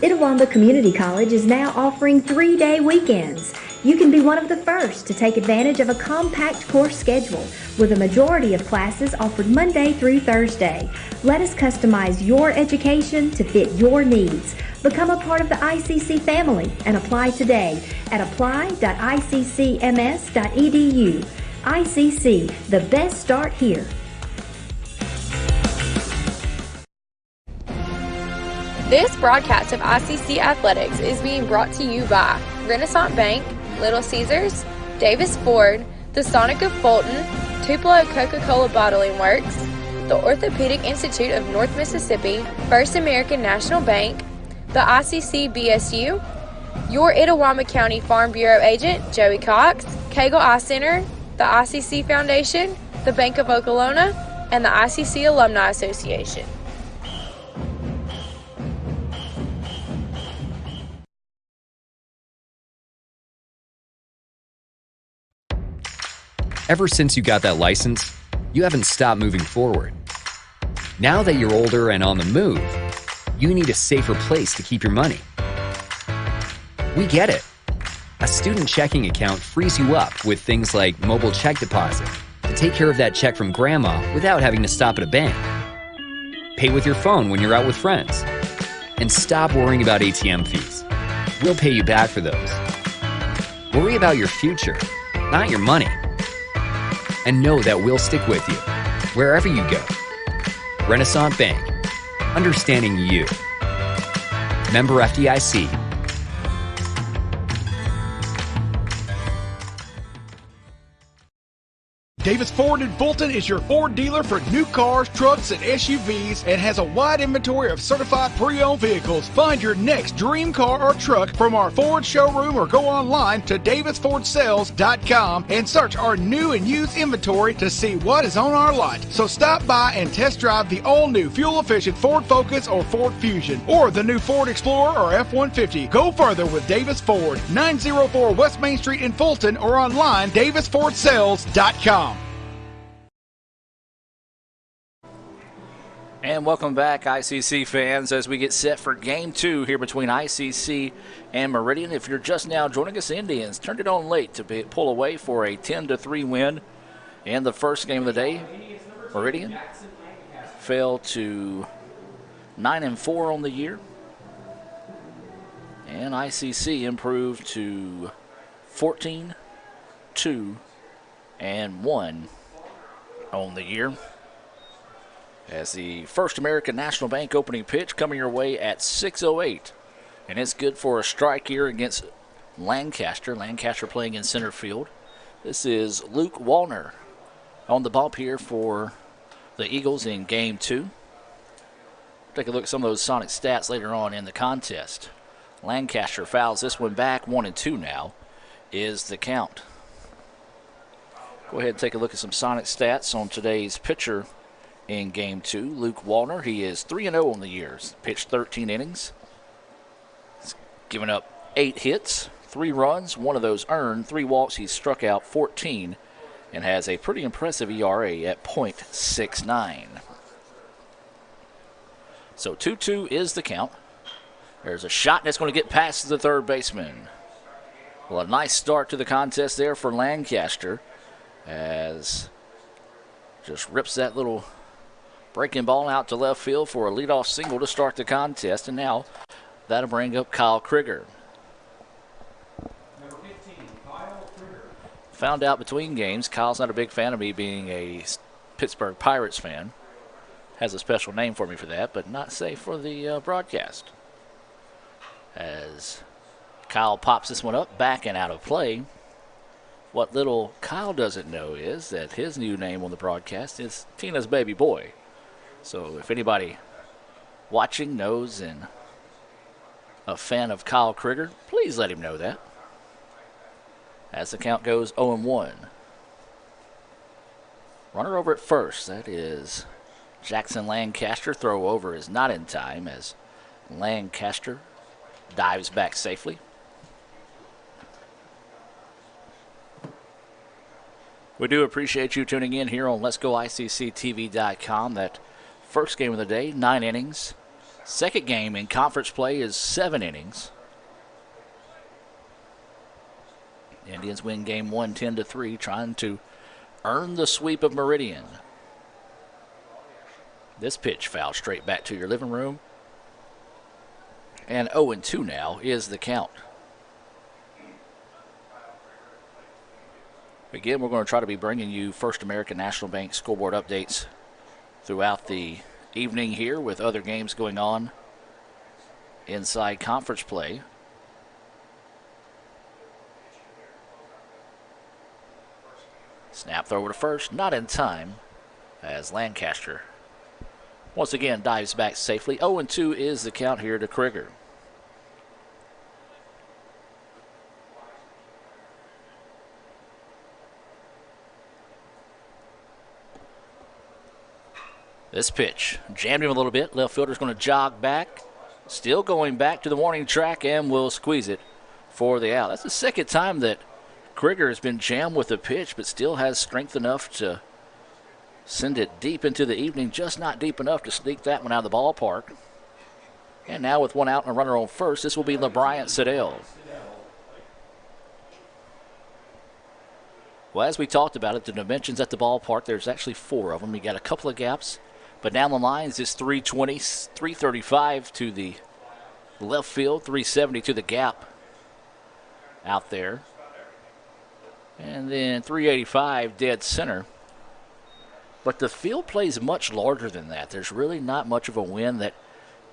Itawamba Community College is now offering 3-day weekends. You can be one of the first to take advantage of a compact course schedule with a majority of classes offered Monday through Thursday. Let us customize your education to fit your needs. Become a part of the ICC family and apply today at apply.iccms.edu. ICC, the best start here. This broadcast of ICC Athletics is being brought to you by Renaissance Bank, Little Caesars, Davis Ford, the Sonic of Fulton, Tupelo Coca-Cola Bottling Works, the Orthopedic Institute of North Mississippi, First American National Bank, the ICC BSU, your Itawamba County Farm Bureau agent, Joey Cox, Cagle Eye Center, the ICC Foundation, the Bank of Okolona, and the ICC Alumni Association. Ever since you got that license, you haven't stopped moving forward. Now that you're older and on the move, you need a safer place to keep your money. We get it. A student checking account frees you up with things like mobile check deposit to take care of that check from grandma without having to stop at a bank. Pay with your phone when you're out with friends. And stop worrying about ATM fees. We'll pay you back for those. Worry about your future, not your money. And know that we'll stick with you, wherever you go. Renaissance Bank, understanding you. Member FDIC. Davis Ford in Fulton is your Ford dealer for new cars, trucks, and SUVs and has a wide inventory of certified pre-owned vehicles. Find your next dream car or truck from our Ford showroom or go online to davisfordsales.com and search our new and used inventory to see what is on our lot. So stop by and test drive the all-new fuel-efficient Ford Focus or Ford Fusion or the new Ford Explorer or F-150. Go further with Davis Ford, 904 West Main Street in Fulton or online davisfordsales.com. And welcome back, ICC fans, as we get set for Game 2 here between ICC and Meridian. If you're just now joining us, the Indians turned it on late to pull away for a 10-3 win in the first game of the day. Meridian fell to 9-4 on the year. And ICC improved to 14-2-1 on the year. As the First American National Bank opening pitch coming your way at 6:08. And it's good for a strike here against Lancaster. Lancaster playing in center field. This is Luke Wallner on the bump here for the Eagles in Game 2. Take a look at some of those Sonic stats later on in the contest. Lancaster fouls this one back. 1-2 now is the count. Go ahead and take a look at some Sonic stats on today's pitcher in Game 2. Luke Wallner, he is 3-0 on the year. Pitched 13 innings. He's given up 8 hits, 3 runs, 1 of those earned, 3 walks. He's struck out 14 and has a pretty impressive ERA at .69. So 2-2 is the count. There's a shot that's going to get past the third baseman. Well, a nice start to the contest there for Lancaster as just rips that little breaking ball out to left field for a leadoff single to start the contest. And now that'll bring up Kyle Krieger. Number 15, Kyle Krieger. Found out between games, Kyle's not a big fan of me being a Pittsburgh Pirates fan. Has a special name for me for that, but not safe for the broadcast. As Kyle pops this one up, back and out of play. What little Kyle doesn't know is that his new name on the broadcast is Tina's baby boy. So if anybody watching knows and a fan of Kyle Krieger, please let him know that. As the count goes 0-1. Runner over at first. That is Jackson Lancaster. Throw over is not in time as Lancaster dives back safely. We do appreciate you tuning in here on Let'sGoICCTV.com. That first game of the day, 9 innings, Second game in conference play is 7 innings. Indians win game 1 10-3, trying to earn the sweep of Meridian. This pitch fouled straight back to your living room. And 0-2 now is the count. Again, we're going to try to be bringing you First American National Bank scoreboard updates throughout the evening here with other games going on inside conference play. Snap throw to first, not in time, as Lancaster once again dives back safely. 0-2 is the count here to Krieger. This pitch jammed him a little bit. Left fielder's going to jog back. Still going back to the warning track and will squeeze it for the out. That's the second time that Krieger has been jammed with a pitch, but still has strength enough to send it deep into the evening, just not deep enough to sneak that one out of the ballpark. And now with one out and a runner on first, this will be LeBryant Siddell. Well, as we talked about it, the dimensions at the ballpark, there's actually 4 of them. You got a couple of gaps, but down the lines is 320, 335 to the left field, 370 to the gap out there. And then 385 dead center. But the field plays much larger than that. There's really not much of a wind that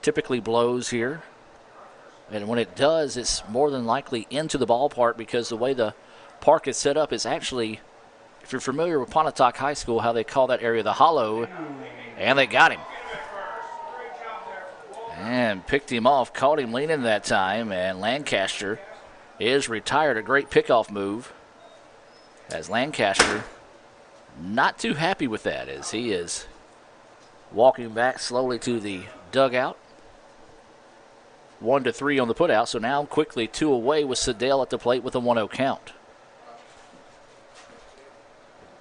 typically blows here. And when it does, it's more than likely into the ballpark, because the way the park is set up is actually, if you're familiar with Pontotoc High School, how they call that area the hollow, and they got him. And picked him off, caught him leaning that time, and Lancaster is retired. A great pickoff move, as Lancaster not too happy with that, as he is walking back slowly to the dugout. 1-3 on the putout, so now quickly 2 away with Siddell at the plate with a 1-0 count.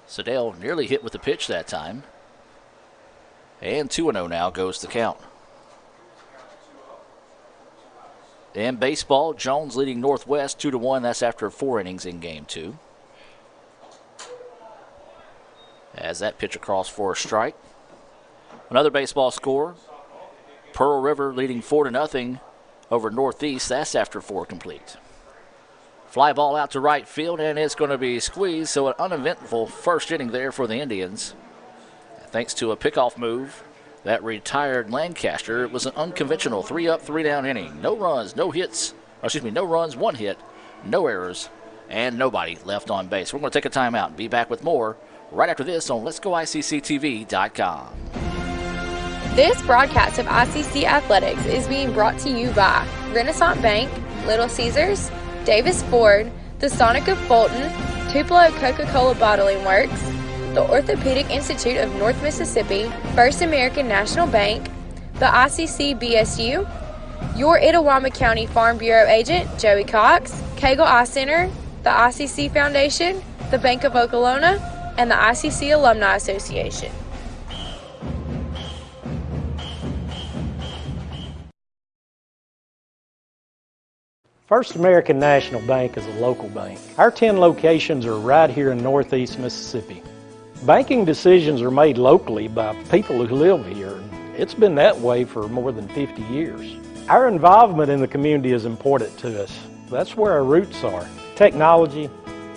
Siddell nearly hit with the pitch that time. And 2-0 now goes the count. In baseball, Jones leading Northwest 2-1. That's after 4 innings in game 2. As that pitch across for a strike. Another baseball score. Pearl River leading 4-0 over Northeast. That's after 4 complete. Fly ball out to right field, and it's going to be squeezed, so an uneventful first inning there for the Indians. Thanks to a pickoff move that retired Lancaster. It was an unconventional 3-up, 3-down inning. No runs, no hits, no runs, 1 hit, no errors, and nobody left on base. We're going to take a timeout and be back with more right after this on Let'sGoICCTV.com. This broadcast of ICC Athletics is being brought to you by Renaissance Bank, Little Caesars, Davis Ford, the Sonic of Fulton, Tupelo Coca-Cola Bottling Works, the Orthopedic Institute of North Mississippi, First American National Bank, the ICC BSU, your Itawamba County Farm Bureau agent, Joey Cox, Cagle Eye Center, the ICC Foundation, the Bank of Okolona, and the ICC Alumni Association. First American National Bank is a local bank. Our 10 locations are right here in Northeast Mississippi. Banking decisions are made locally by people who live here. It's been that way for more than 50 years. Our involvement in the community is important to us. That's where our roots are. Technology,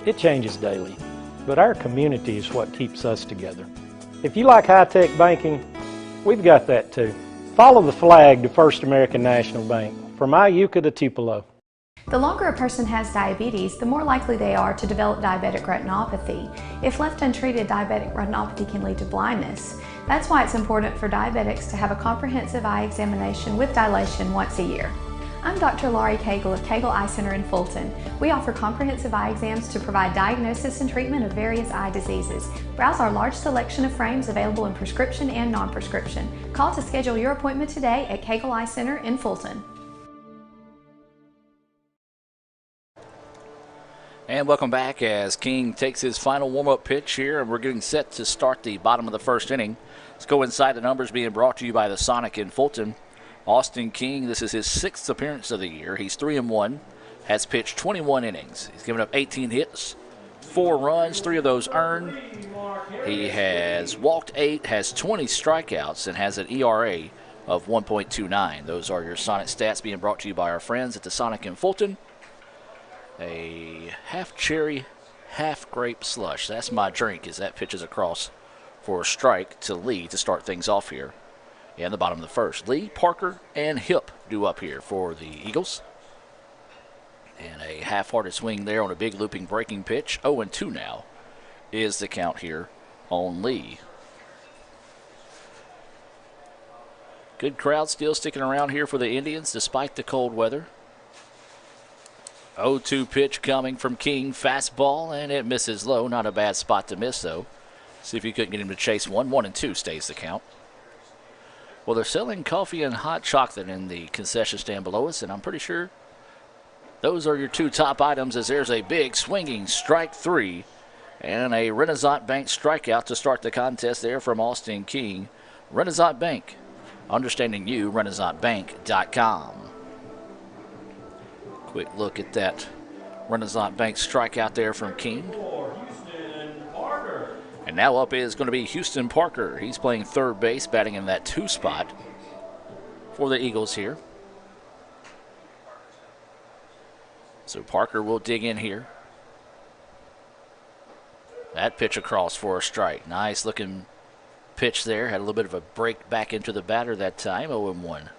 it changes daily, but our community is what keeps us together. If you like high-tech banking, we've got that too. Follow the flag to First American National Bank, from Iuka to Tupelo. The longer a person has diabetes, the more likely they are to develop diabetic retinopathy. If left untreated, diabetic retinopathy can lead to blindness. That's why it's important for diabetics to have a comprehensive eye examination with dilation once a year. I'm Dr. Laurie Cagle of Cagle Eye Center in Fulton. We offer comprehensive eye exams to provide diagnosis and treatment of various eye diseases. Browse our large selection of frames available in prescription and non-prescription. Call to schedule your appointment today at Cagle Eye Center in Fulton. And welcome back as King takes his final warm-up pitch here, and we're getting set to start the bottom of the first inning. Let's go inside the numbers being brought to you by the Sonic in Fulton. Austin King, this is his 6th appearance of the year. He's 3-1, has pitched 21 innings. He's given up 18 hits, 4 runs, 3 of those earned. He has walked 8, has 20 strikeouts, and has an ERA of 1.29. Those are your Sonic stats being brought to you by our friends at the Sonic in Fulton. A half cherry, half grape slush. That's my drink as that pitches across for a strike to Lee to start things off here in the bottom of the first. Lee, Parker, and Hip due up here for the Eagles. And a half-hearted swing there on a big looping breaking pitch. 0-2 now is the count here on Lee. Good crowd still sticking around here for the Indians despite the cold weather. 0-2 pitch coming from King. Fastball, and it misses low. Not a bad spot to miss, though. See if you couldn't get him to chase one. 1-2 stays the count. Well, they're selling coffee and hot chocolate in the concession stand below us, and I'm pretty sure those are your 2 top items, as there's a big swinging strike 3 and a Renaissance Bank strikeout to start the contest there from Austin King. Renaissance Bank, understanding you, RenaissanceBank.com. Quick look at that Renaissance Bank strikeout there from King. And now up is going to be Houston Parker. He's playing third base, batting in that 2 spot for the Eagles here. So Parker will dig in here. That pitch across for a strike. Nice looking pitch there. Had a little bit of a break back into the batter that time. 0-1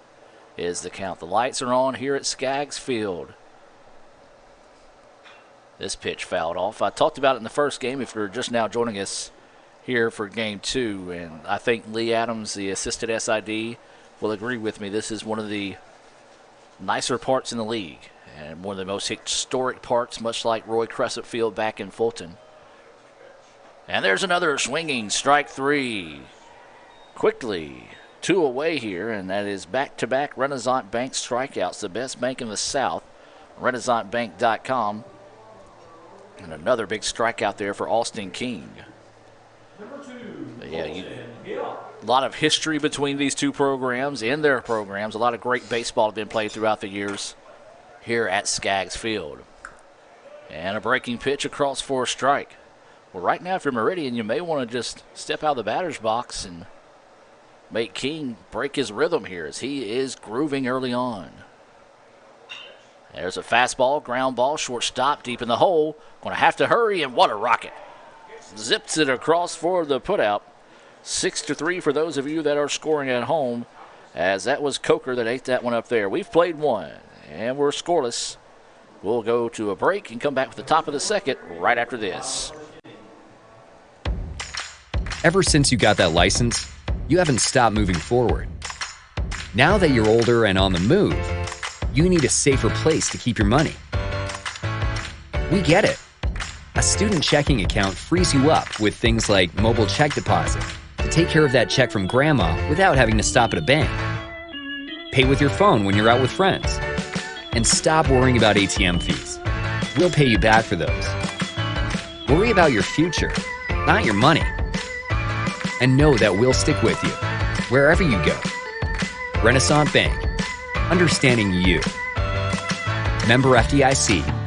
is the count. The lights are on here at Skaggs Field. This pitch fouled off. I talked about it in the first game if you're just now joining us here for game 2. And I think Lee Adams, the assistant SID, will agree with me. This is one of the nicer parts in the league and one of the most historic parts, much like Roy Crescent Field back in Fulton. And there's another swinging strike 3. Quickly 2 away here, and that is back-to-back Renaissance Bank strikeouts, the best bank in the South, RenaissanceBank.com. And another big strikeout there for Austin King. A lot of history between these 2 programs, in their programs. A lot of great baseball have been played throughout the years here at Skaggs Field. And a breaking pitch across for a strike. Well, right now, if you're Meridian, you may want to just step out of the batter's box and make King break his rhythm here, as he is grooving early on. There's a fastball, ground ball, shortstop, deep in the hole. Going to have to hurry, and what a rocket. Zips it across for the putout. 6-3 for those of you that are scoring at home, as that was Coker that ate that one up there. We've played 1, and we're scoreless. We'll go to a break and come back with the top of the second right after this. Ever since you got that license, you haven't stopped moving forward. Now that you're older and on the move, you need a safer place to keep your money. We get it. A student checking account frees you up with things like mobile check deposit to take care of that check from grandma without having to stop at a bank. Pay with your phone when you're out with friends. And stop worrying about ATM fees. We'll pay you back for those. Worry about your future, not your money. And know that we'll stick with you wherever you go. Renaissance Bank, understanding you. Member FDIC.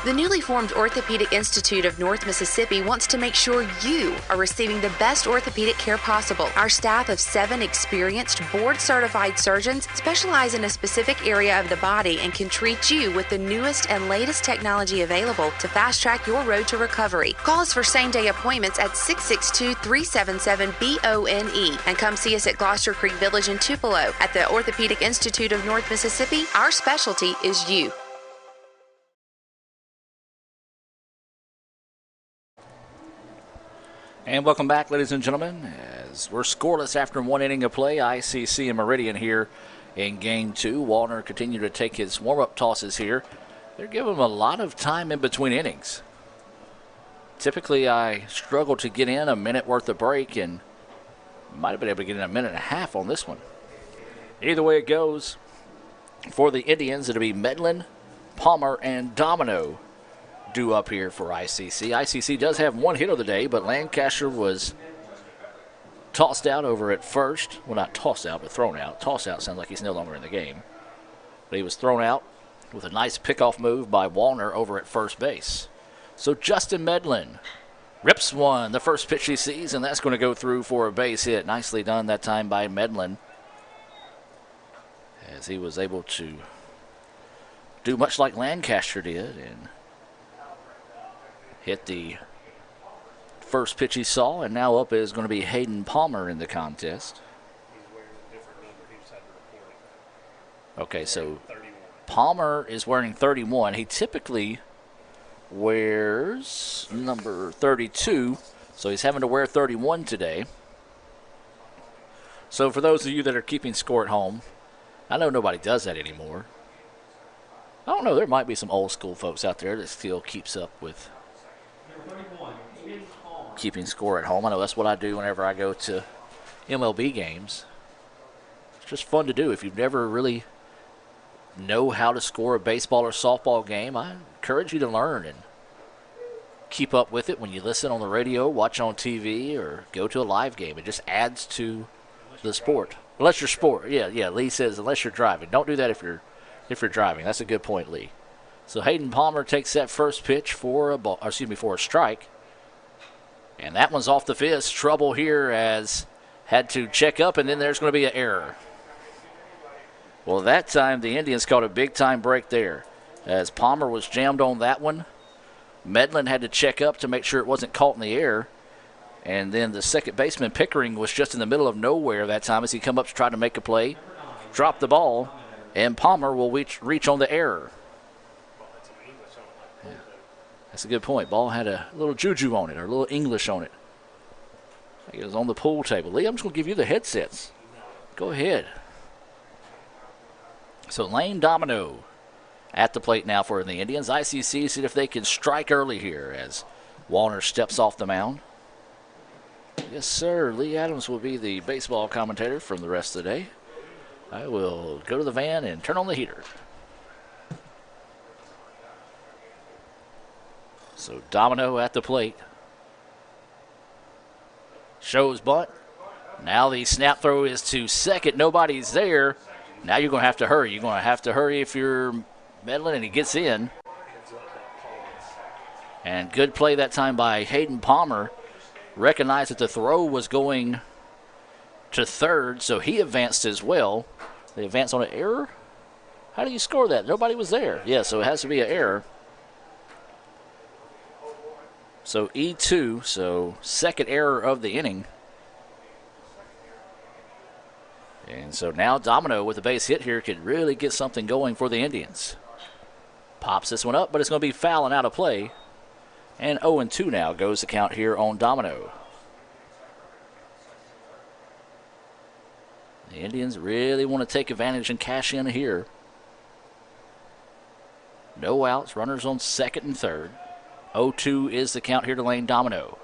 The newly formed Orthopedic Institute of North Mississippi wants to make sure you are receiving the best orthopedic care possible. Our staff of 7 experienced, board-certified surgeons specialize in a specific area of the body and can treat you with the newest and latest technology available to fast-track your road to recovery. Call us for same-day appointments at 662-377-BONE and come see us at Gloucester Creek Village in Tupelo. At the Orthopedic Institute of North Mississippi, our specialty is you. And welcome back, ladies and gentlemen, as we're scoreless after 1 inning of play. ICC and Meridian here in Game 2. Wallner continued to take his warm-up tosses here. They're giving him a lot of time in between innings. Typically, I struggle to get in a minute worth of break, and might have been able to get in a minute and a half on this one. Either way it goes, for the Indians, it'll be Medlin, Palmer, and Domino due up here for ICC. ICC does have one hit of the day, but Lancaster was tossed out over at first. Well, not tossed out, but thrown out. Tossed out sounds like he's no longer in the game. But he was thrown out with a nice pickoff move by Wallner over at first base. So Justin Medlin rips one, the first pitch he sees, and that's going to go through for a base hit. Nicely done that time by Medlin, as he was able to do much like Lancaster did and hit the first pitch he saw, and now up is going to be Hayden Palmer in the contest. Okay, so Palmer is wearing 31. He typically wears number 32, so he's having to wear 31 today. So for those of you that are keeping score at home, I know nobody does that anymore. I don't know, there might be some old school folks out there that still keeps up with keeping score at home. I know that's what I do whenever I go to MLB games. It's just fun to do. If you've never really know how to score a baseball or softball game, I encourage you to learn and keep up with it when you listen on the radio, watch on TV, or go to a live game. It just adds to the sport. Unless you're sport. Yeah, Lee says unless you're driving. Don't do that if you're driving. That's a good point, Lee. So Hayden Palmer takes that first pitch for a strike. And that one's off the fist. Trouble here, as had to check up, and then there's going to be an error. Well, that time the Indians caught a big-time break there, as Palmer was jammed on that one. Medlin had to check up to make sure it wasn't caught in the air. And then the second baseman, Pickering, was just in the middle of nowhere that time as he come up to try to make a play, drop the ball, and Palmer will reach on the error. Yeah, that's a good point. Ball had a little juju on it, or a little English on it. It was on the pool table. Lee, I'm just going to give you the headsets. Go ahead. So Lane Domino at the plate now for the Indians. ICC see if they can strike early here as Wallner steps off the mound. Yes, sir. Lee Adams will be the baseball commentator from the rest of the day. I will go to the van and turn on the heater. So Domino at the plate. Shows bunt. Now the snap throw is to second. Nobody's there. Now you're going to have to hurry. You're going to have to hurry if you're Medlin, and he gets in. And good play that time by Hayden Palmer. Recognized that the throw was going to third, so he advanced as well. They advanced on an error? How do you score that? Nobody was there. Yeah, so it has to be an error. So E2, so second error of the inning. And so now Domino with a base hit here could really get something going for the Indians. Pops this one up, but it's going to be foul and out of play. And 0-2 now goes the count here on Domino. The Indians really want to take advantage and cash in here. No outs, runners on second and third. 0-2 is the count here to Lane Domino.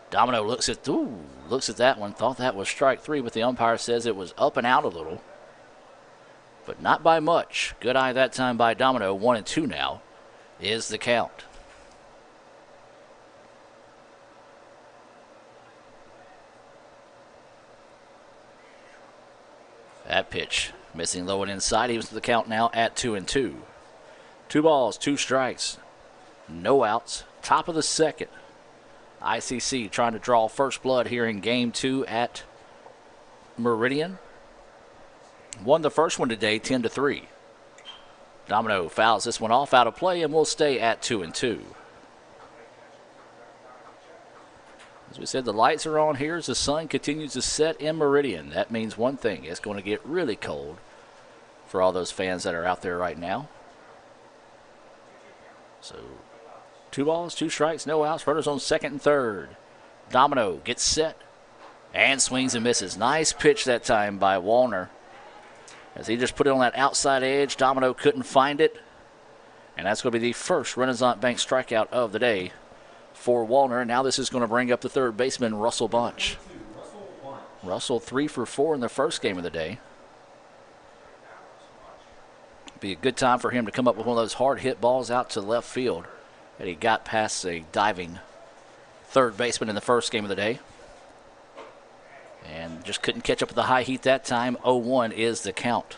Domino looks at that one, thought that was strike three, but the umpire says it was up and out a little. But not by much. Good eye that time by Domino. 1-2 now is the count. That pitch missing low and inside. He was to the count now at 2-2. 2 balls, 2 strikes, no outs. Top of the second. ICC trying to draw first blood here in game 2 at Meridian. Won the first one today 10-3. Domino fouls this one off out of play, and we'll stay at 2-2. As we said, the lights are on here as the sun continues to set in Meridian. That means one thing. It's going to get really cold for all those fans that are out there right now. So 2 balls, 2 strikes, no outs. Runners on second and third. Domino gets set and swings and misses. Nice pitch that time by Wallner. As he just put it on that outside edge, Domino couldn't find it. And that's going to be the first Renaissance Bank strikeout of the day for Wallner. Now this is going to bring up the third baseman, Russell Bunch. Russell 3 for 4 in the first game of the day. Be a good time for him to come up with one of those hard hit balls out to left field that he got past a diving third baseman in the first game of the day. And just couldn't catch up with the high heat that time. 0-1 is the count.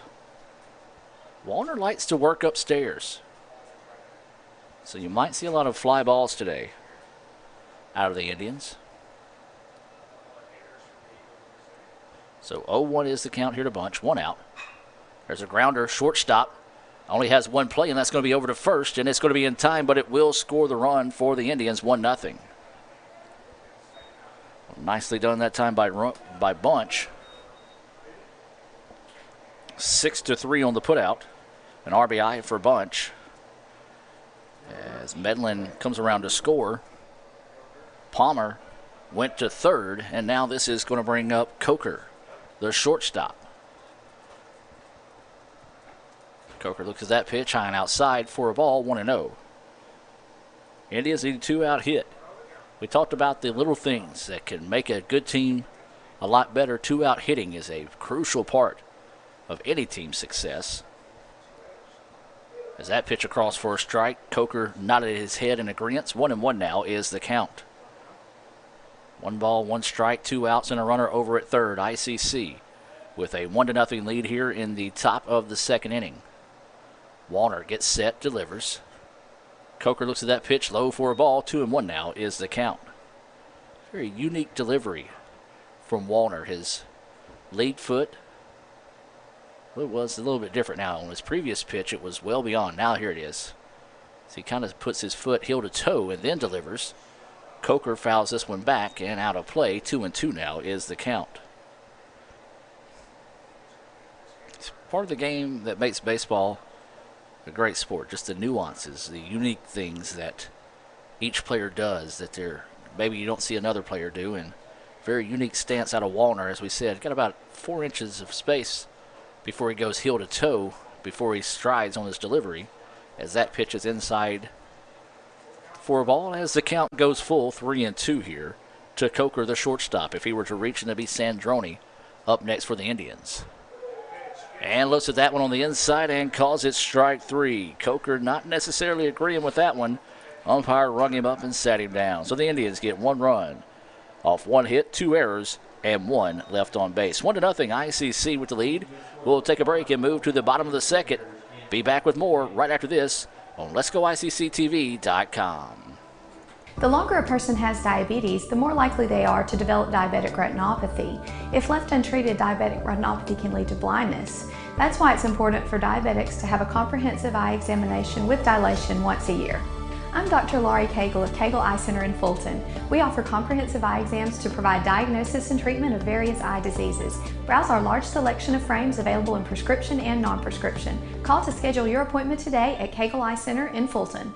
Wallner likes to work upstairs, so you might see a lot of fly balls today out of the Indians. So 0-1 is the count here to Bunch. One out. There's a grounder, shortstop. Only has one play, and that's going to be over to first, and it's going to be in time, but it will score the run for the Indians, 1-0. Nicely done that time by Bunch. 6-3 on the putout. An RBI for Bunch. As Medlin comes around to score. Palmer went to third, and now this is going to bring up Coker, the shortstop. Coker looks at that pitch, high and outside for a ball, 1-0. Indians need a two-out hit. We talked about the little things that can make a good team a lot better. Two-out hitting is a crucial part of any team's success. As that pitch across for a strike, Coker nodded his head in agreement. 1-1 now is the count. 1 ball, 1 strike, 2 outs, and a runner over at third. ICC with a 1-0 lead here in the top of the second inning. Wallner gets set, delivers. Coker looks at that pitch, low for a ball. 2-1 now is the count. Very unique delivery from Wallner. His lead foot, it was a little bit different now. On his previous pitch, it was well beyond. Now here it is. So he kind of puts his foot heel to toe and then delivers. Coker fouls this one back and out of play. 2-2 now is the count. It's part of the game that makes baseball a great sport. Just the nuances, the unique things that each player does that maybe you don't see another player do. And very unique stance out of Wallner, as we said. Got about 4 inches of space before he goes heel to toe, before he strides on his delivery, as that pitch is inside for a ball. As the count goes full, 3-2 here to Coker, the shortstop. If he were to reach, and it'd be Sandroni up next for the Indians. And looks at that one on the inside and calls it strike 3. Coker not necessarily agreeing with that one. Umpire rung him up and sat him down. So the Indians get 1 run off 1 hit, 2 errors, and 1 left on base. 1-0 ICC with the lead. We'll take a break and move to the bottom of the second. Be back with more right after this on Let'sGoICCTV.com. The longer a person has diabetes, the more likely they are to develop diabetic retinopathy. If left untreated, diabetic retinopathy can lead to blindness. That's why it's important for diabetics to have a comprehensive eye examination with dilation once a year. I'm Dr. Laurie Cagle of Cagle Eye Center in Fulton. We offer comprehensive eye exams to provide diagnosis and treatment of various eye diseases. Browse our large selection of frames available in prescription and non-prescription. Call to schedule your appointment today at Cagle Eye Center in Fulton.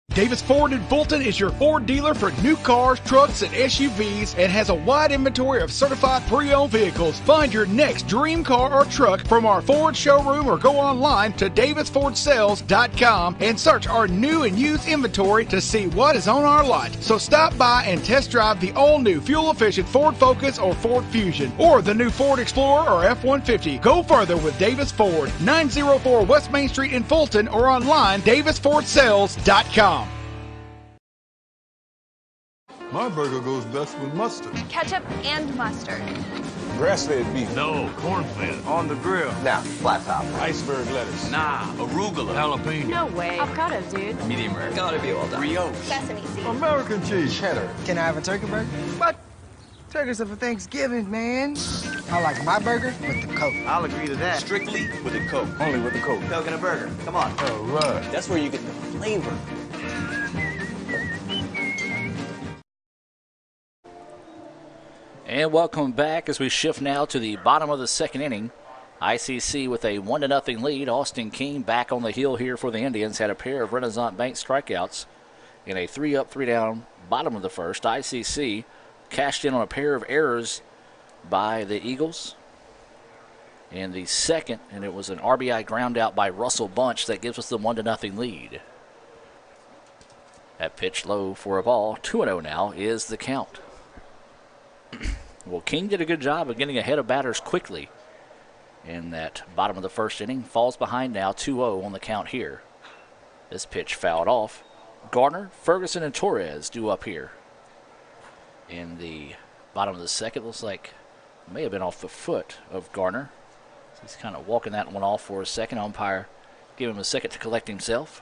Davis Ford in Fulton is your Ford dealer for new cars, trucks, and SUVs, and has a wide inventory of certified pre-owned vehicles. Find your next dream car or truck from our Ford showroom or go online to davisfordsales.com and search our new and used inventory to see what is on our lot. So stop by and test drive the all-new fuel-efficient Ford Focus or Ford Fusion, or the new Ford Explorer or F-150. Go further with Davis Ford, 904 West Main Street in Fulton, or online davisfordsales.com. My burger goes best with mustard. Ketchup and mustard. Grass-fed beef. No, corn-fed. On the grill. Now, flat top. Iceberg lettuce. Nah, arugula. Jalapeno. No way. Avocado, dude. Medium rare. Gotta be well done. Brioche. Sesame seeds. American cheese. Cheddar. Can I have a turkey burger? What? Turkeys are for Thanksgiving, man. I like my burger with the Coke. I'll agree to that. Strictly with the Coke. Only with the Coke. Coke and a burger. Come on. All right. That's where you get the flavor. And welcome back as we shift now to the bottom of the second inning. ICC with a 1-0 lead. Austin King back on the hill here for the Indians. Had a pair of Renaissance Bank strikeouts in a 3-up, 3-down bottom of the first. ICC cashed in on a pair of errors by the Eagles in the second, and it was an RBI ground out by Russell Bunch that gives us the 1-0 lead. That pitch low for a ball. 2-0 now is the count. Well, King did a good job of getting ahead of batters quickly in that bottom of the first inning. Falls behind now 2-0 on the count here. This pitch fouled off. Gardner, Ferguson, and Torres due up here. In the bottom of the second, looks like it may have been off the foot of Gardner. So he's kind of walking that one off for a second. Umpire give him a second to collect himself.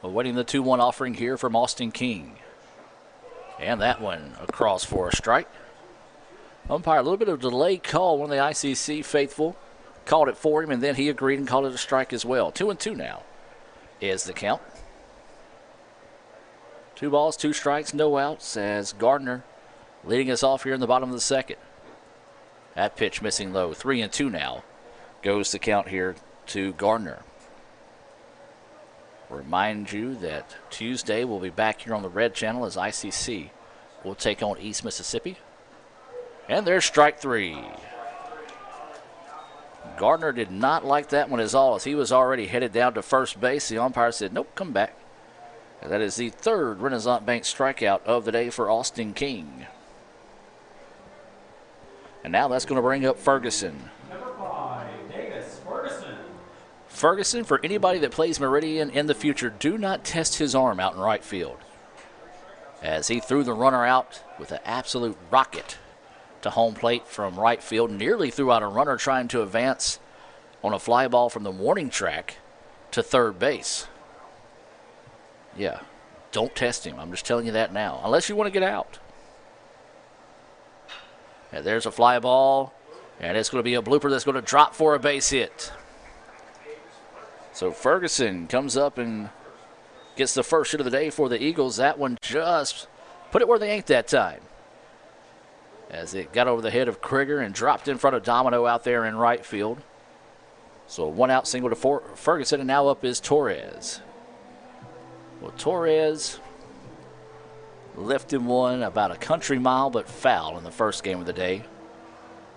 Awaiting the 2-1 offering here from Austin King. And that one across for a strike. Umpire, a little bit of delay call. One of the ICC faithful called it for him, and then he agreed and called it a strike as well. 2-2 now is the count. 2 balls, 2 strikes, no outs as Gardner leading us off here in the bottom of the second. That pitch missing low. 3-2 now goes the count here to Gardner. Remind you that Tuesday we'll be back here on the Red Channel as ICC will take on East Mississippi. And there's strike 3. Gardner did not like that one at all as he was already headed down to first base. The umpire said, nope, come back. And that is the 3rd Renaissance Bank strikeout of the day for Austin King. And now that's going to bring up Ferguson. Ferguson, for anybody that plays Meridian in the future, do not test his arm out in right field. As he threw the runner out with an absolute rocket to home plate from right field, nearly threw out a runner trying to advance on a fly ball from the warning track to third base. Yeah, don't test him. I'm just telling you that now, unless you want to get out. And there's a fly ball, and it's going to be a blooper that's going to drop for a base hit. So Ferguson comes up and gets the first hit of the day for the Eagles. That one just put it where they ain't that time, as it got over the head of Krieger and dropped in front of Domino out there in right field. So a 1-out single to Ferguson, and now up is Torres. Well, Torres lifted one about a country mile, but foul in the first game of the day.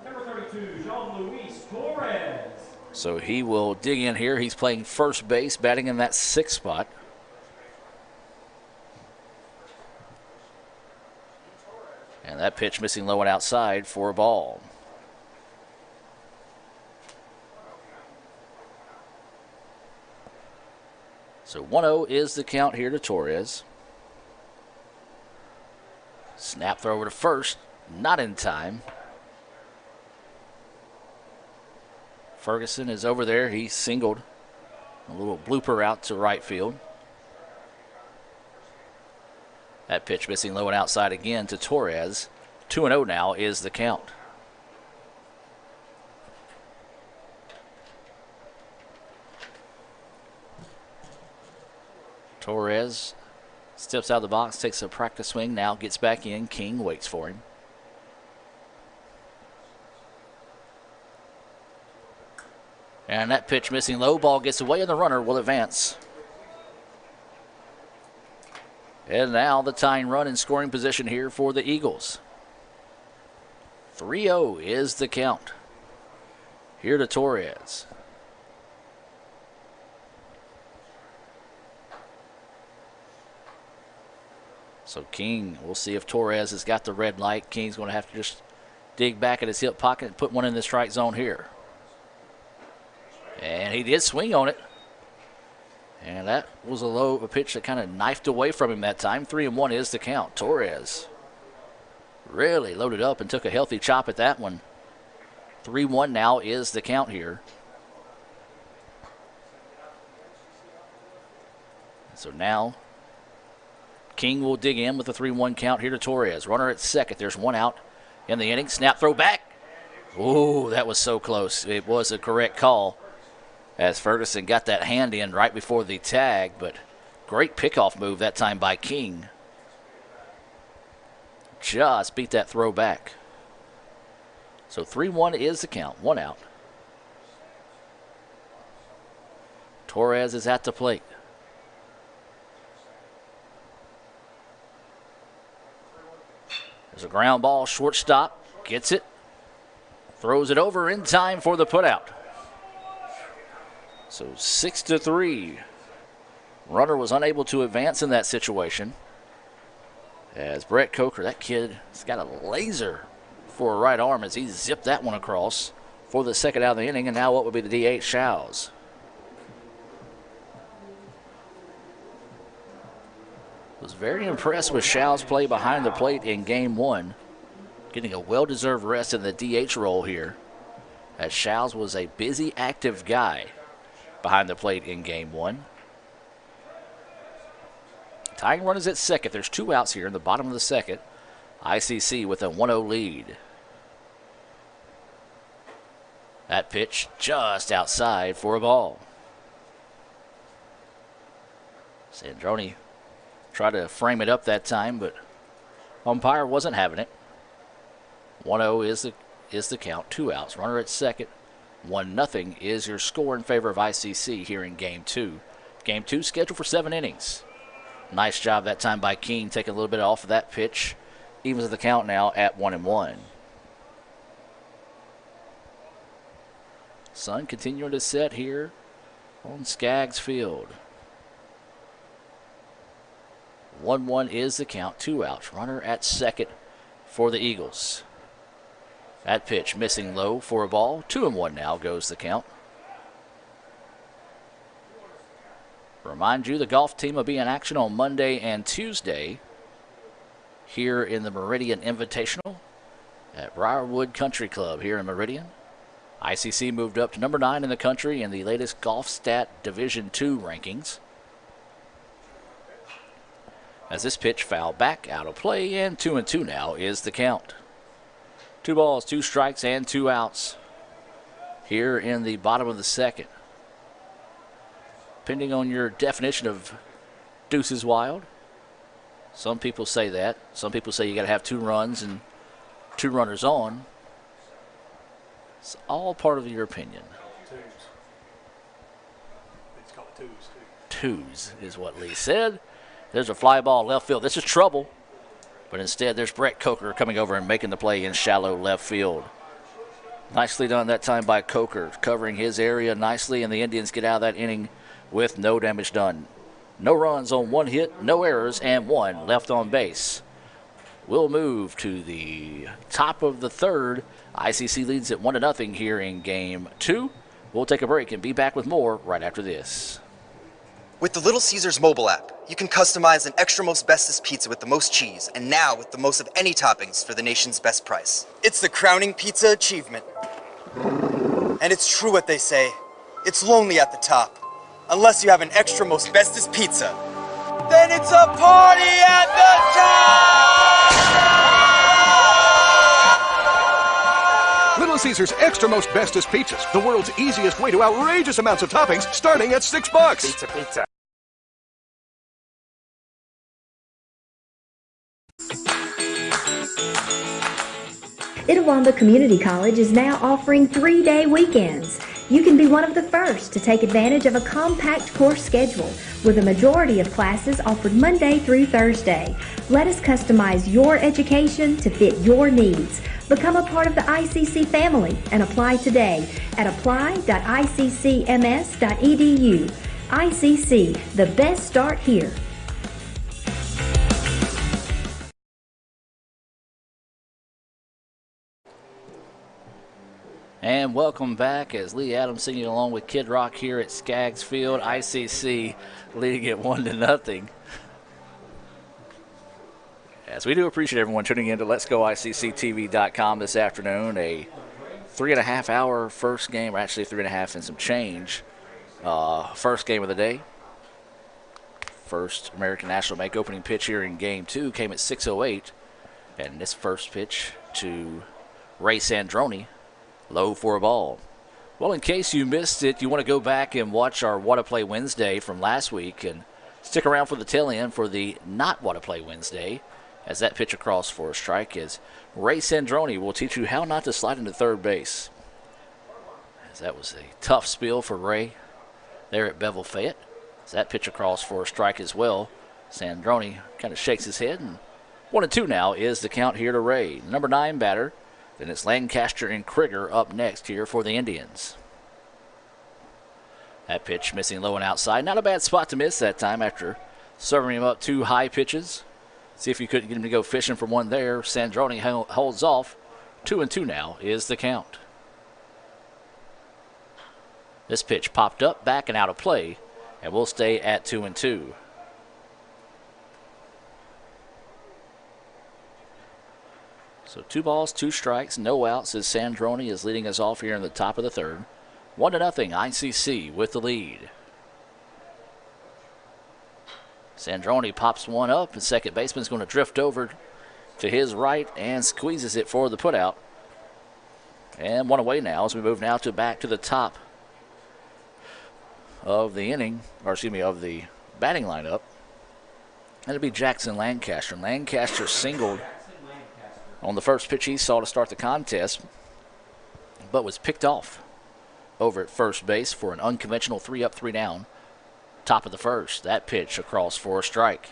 Number 32, Jean-Louis Torres. So he will dig in here. He's playing first base, batting in that 6th spot. And that pitch missing low and outside for a ball. So 1-0 is the count here to Torres. Snap throw over to first, not in time. Ferguson is over there. He singled a little blooper out to right field. That pitch missing low and outside again to Torres. 2-0 now is the count. Torres steps out of the box, takes a practice swing, now gets back in. King waits for him. And that pitch missing low, ball gets away and the runner will advance. And now the tying run in scoring position here for the Eagles. 3-0 is the count here to Torres. So King, we'll see if Torres has got the red light. King's going to have to just dig back at his hip pocket and put one in the strike zone here. And he did swing on it. And that was a pitch that kind of knifed away from him that time. 3-1 is the count. Torres really loaded up and took a healthy chop at that one. 3-1 now is the count here. So now King will dig in with a 3-1 count here to Torres. Runner at second. There's 1 out in the inning. Snap throw back. Oh, that was so close. It was a correct call, as Ferguson got that hand in right before the tag, but great pickoff move that time by King. Just beat that throw back. So 3-1 is the count, 1 out. Torres is at the plate. There's a ground ball, shortstop, gets it, throws it over in time for the putout. So 6-3. Runner was unable to advance in that situation, as Brett Coker, that kid, has got a laser for a right arm as he zipped that one across. for the second out of the inning, and now what would be the DH, Shows. Was very impressed with Shows' play behind the plate in game one, getting a well-deserved rest in the DH role here, as Shows was a busy, active guy behind the plate in game one. Tying runners at second. There's 2 outs here in the bottom of the second. ICC with a 1-0 lead. That pitch just outside for a ball. Sandroni tried to frame it up that time, but umpire wasn't having it. 1-0 is the count. 2 outs. Runner at second. 1-0 is your score in favor of ICC here in game 2. Game 2 scheduled for 7 innings. Nice job that time by Keene, taking a little bit off of that pitch. Evens the count now at 1-1. Sun continuing to set here on Skaggs Field. 1-1 is the count. 2 outs. Runner at second for the Eagles. That pitch missing low for a ball. 2-1 now goes the count. Remind you, the golf team will be in action on Monday and Tuesday here in the Meridian Invitational at Briarwood Country Club here in Meridian. ICC moved up to number 9 in the country in the latest Golf Stat Division II rankings. As this pitch fouled back out of play, and 2-2 now is the count. 2 balls, 2 strikes, and 2 outs here in the bottom of the second. Depending on your definition of deuces wild, some people say that. Some people say you got to have 2 runs and 2 runners on. It's all part of your opinion. It's called twos, too. Twos is what Lee said. There's a fly ball left field. This is trouble. But instead, there's Brett Coker coming over and making the play in shallow left field. Nicely done that time by Coker, covering his area nicely, and the Indians get out of that inning with no damage done. No runs on 1 hit, no errors, and 1 left on base. We'll move to the top of the third. ICC leads at 1-0 here in game 2. We'll take a break and be back with more right after this. With the Little Caesars mobile app, you can customize an extra most bestest pizza with the most cheese, and now with the most of any toppings for the nation's best price. It's the crowning pizza achievement. And it's true what they say, it's lonely at the top. Unless you have an extra most bestest pizza, then it's a party at the top! Little Caesars Extra Most Bestest Pizzas, the world's easiest way to outrageous amounts of toppings, starting at $6. Pizza. Itawamba Community College is now offering 3-day weekends. You can be one of the first to take advantage of a compact course schedule with a majority of classes offered Monday through Thursday. Let us customize your education to fit your needs. Become a part of the ICC family and apply today at apply.iccms.edu. ICC, the best start here. And welcome back as Lee Adams singing along with Kid Rock here at Skaggs Field. ICC leading it 1-0. As we do appreciate everyone tuning in to Let'sGoICCTV.com this afternoon. A 3.5-hour first game, or actually 3.5 and some change. First game of the day. First American National Bank opening pitch here in game 2 came at 6:08. And this first pitch to Ray Sandroni. Low for a ball. Well, in case you missed it, you want to go back and watch our What a Play Wednesday from last week and stick around for the tail end for the Not What a Play Wednesday as that pitch across for a strike is Ray Sandroni will teach you how not to slide into third base. As that was a tough spiel for Ray there at Bevel Fayette. As that pitch across for a strike as well. Sandroni kind of shakes his head, and 1-2 now is the count here to Ray. Number 9 batter. Then it's Lancaster and Krieger up next here for the Indians. That pitch missing low and outside. Not a bad spot to miss that time after serving him up 2 high pitches. See if you couldn't get him to go fishing for one there. Sandroni holds off. 2-2 now is the count. This pitch popped up, back, and out of play, and we'll stay at 2-2. So 2 balls, 2 strikes, no outs as Sandroni is leading us off here in the top of the third. 1-0, ICC with the lead. Sandroni pops one up, and second baseman's going to drift over to his right and squeezes it for the putout. And 1 away now as we move now back to the top of the inning, or excuse me, of the batting lineup. That'll be Jackson Lancaster. Lancaster singled on the first pitch he saw to start the contest, but was picked off over at first base for an unconventional 3-up, 3-down. Top of the first. That pitch across for a strike.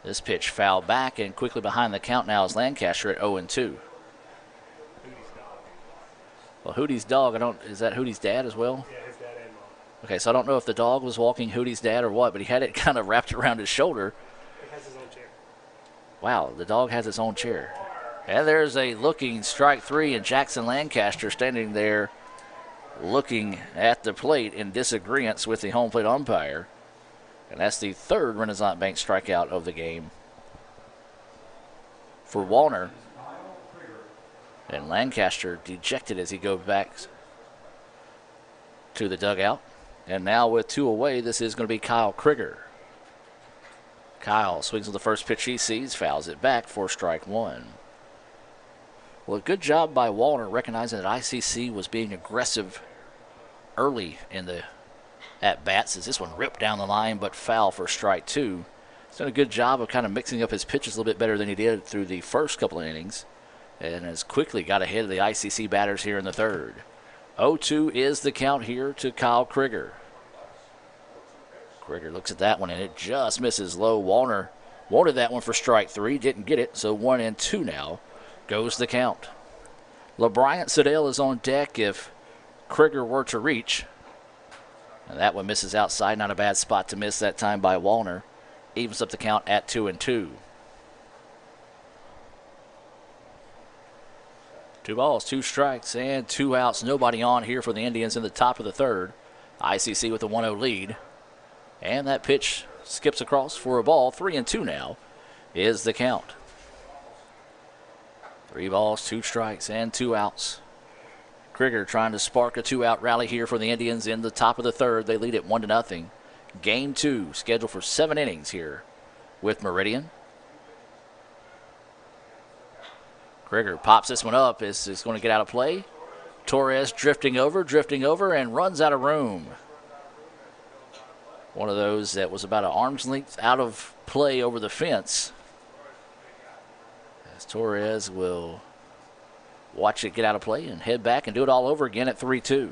This pitch fouled back and quickly behind the count now is Lancaster at 0-2. Well, Hootie's dog, is that Hootie's dad as well? Yeah, his dad and mom. Okay, so I don't know if the dog was walking Hootie's dad or what, but he had it kind of wrapped around his shoulder. He has his own chair. Wow, the dog has its own chair. And there's a looking strike 3, and Jackson Lancaster standing there looking at the plate in disagreement with the home plate umpire. And that's the third Renaissance Bank strikeout of the game for Warner. And Lancaster dejected as he goes back to the dugout. And now with 2 away, this is going to be Kyle Krieger. Kyle swings with the first pitch he sees, fouls it back for strike 1. Well, good job by Warner recognizing that ICC was being aggressive early in the at-bats as this one ripped down the line but foul for strike 2. He's done a good job of kind of mixing up his pitches a little bit better than he did through the first couple of innings and has quickly got ahead of the ICC batters here in the third. 0-2 is the count here to Kyle Krieger. Krieger looks at that one and it just misses low. Warner wanted that one for strike 3, didn't get it, so 1-2 now goes the count. LeBryant Siddell is on deck if Krieger were to reach. And that one misses outside. Not a bad spot to miss that time by Warner. Evens up the count at 2-2. 2 balls, 2 strikes, and 2 outs. Nobody on here for the Indians in the top of the third. ICC with a 1-0 lead. And that pitch skips across for a ball. 3-2 now is the count. 3 balls, 2 strikes, and 2 outs. Krieger trying to spark a 2-out rally here for the Indians in the top of the third. They lead it 1-0. Game 2 scheduled for 7 innings here with Meridian. Krieger pops this one up. Is going to get out of play. Torres drifting over, and runs out of room. One of those that was about an arm's length out of play over the fence. As Torres will watch it get out of play and head back and do it all over again at 3-2.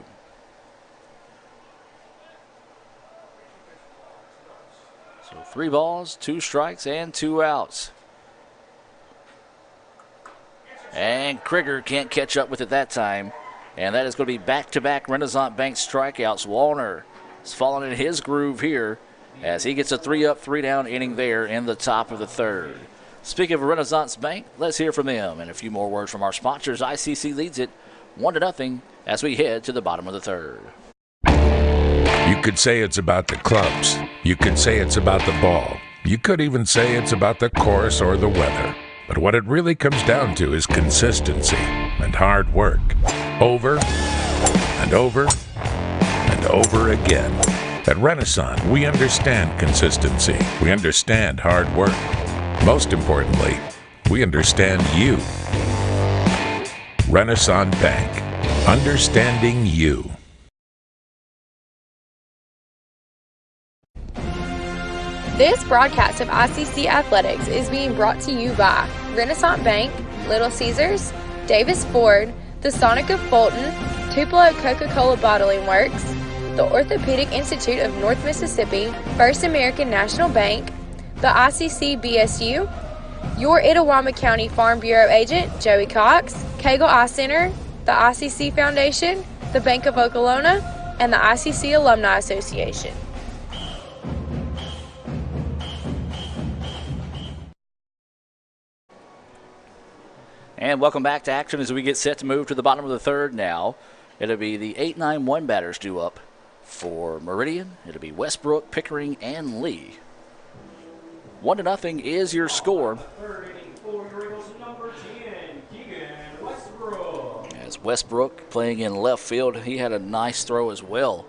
So 3 balls, 2 strikes, and 2 outs. And Krieger can't catch up with it that time. And that is going to be back-to-back Renaissance Bank strikeouts. Warner is falling in his groove here as he gets a 3-up, 3-down inning there in the top of the third. Speaking of Renaissance Bank, let's hear from them. And a few more words from our sponsors. ICC leads it 1-0 as we head to the bottom of the third. You could say it's about the clubs. You could say it's about the ball. You could even say it's about the course or the weather. But what it really comes down to is consistency and hard work. Over and over and over again. At Renaissance, we understand consistency. We understand hard work. Most importantly, we understand you. Renaissance Bank. Understanding you. This broadcast of ICC Athletics is being brought to you by Renaissance Bank, Little Caesars, Davis Ford, the Sonic of Fulton, Tupelo Coca-Cola Bottling Works, the Orthopedic Institute of North Mississippi, First American National Bank, the ICC BSU, your Itawamba County Farm Bureau agent, Joey Cox, Cagle Eye Center, the ICC Foundation, the Bank of Okolona, and the ICC Alumni Association. And welcome back to action as we get set to move to the bottom of the third now. It'll be the 8-9-1 batters due up for Meridian. It'll be Westbrook, Pickering, and Lee. 1-0 is your score. As Westbrook playing in left field, he had a nice throw as well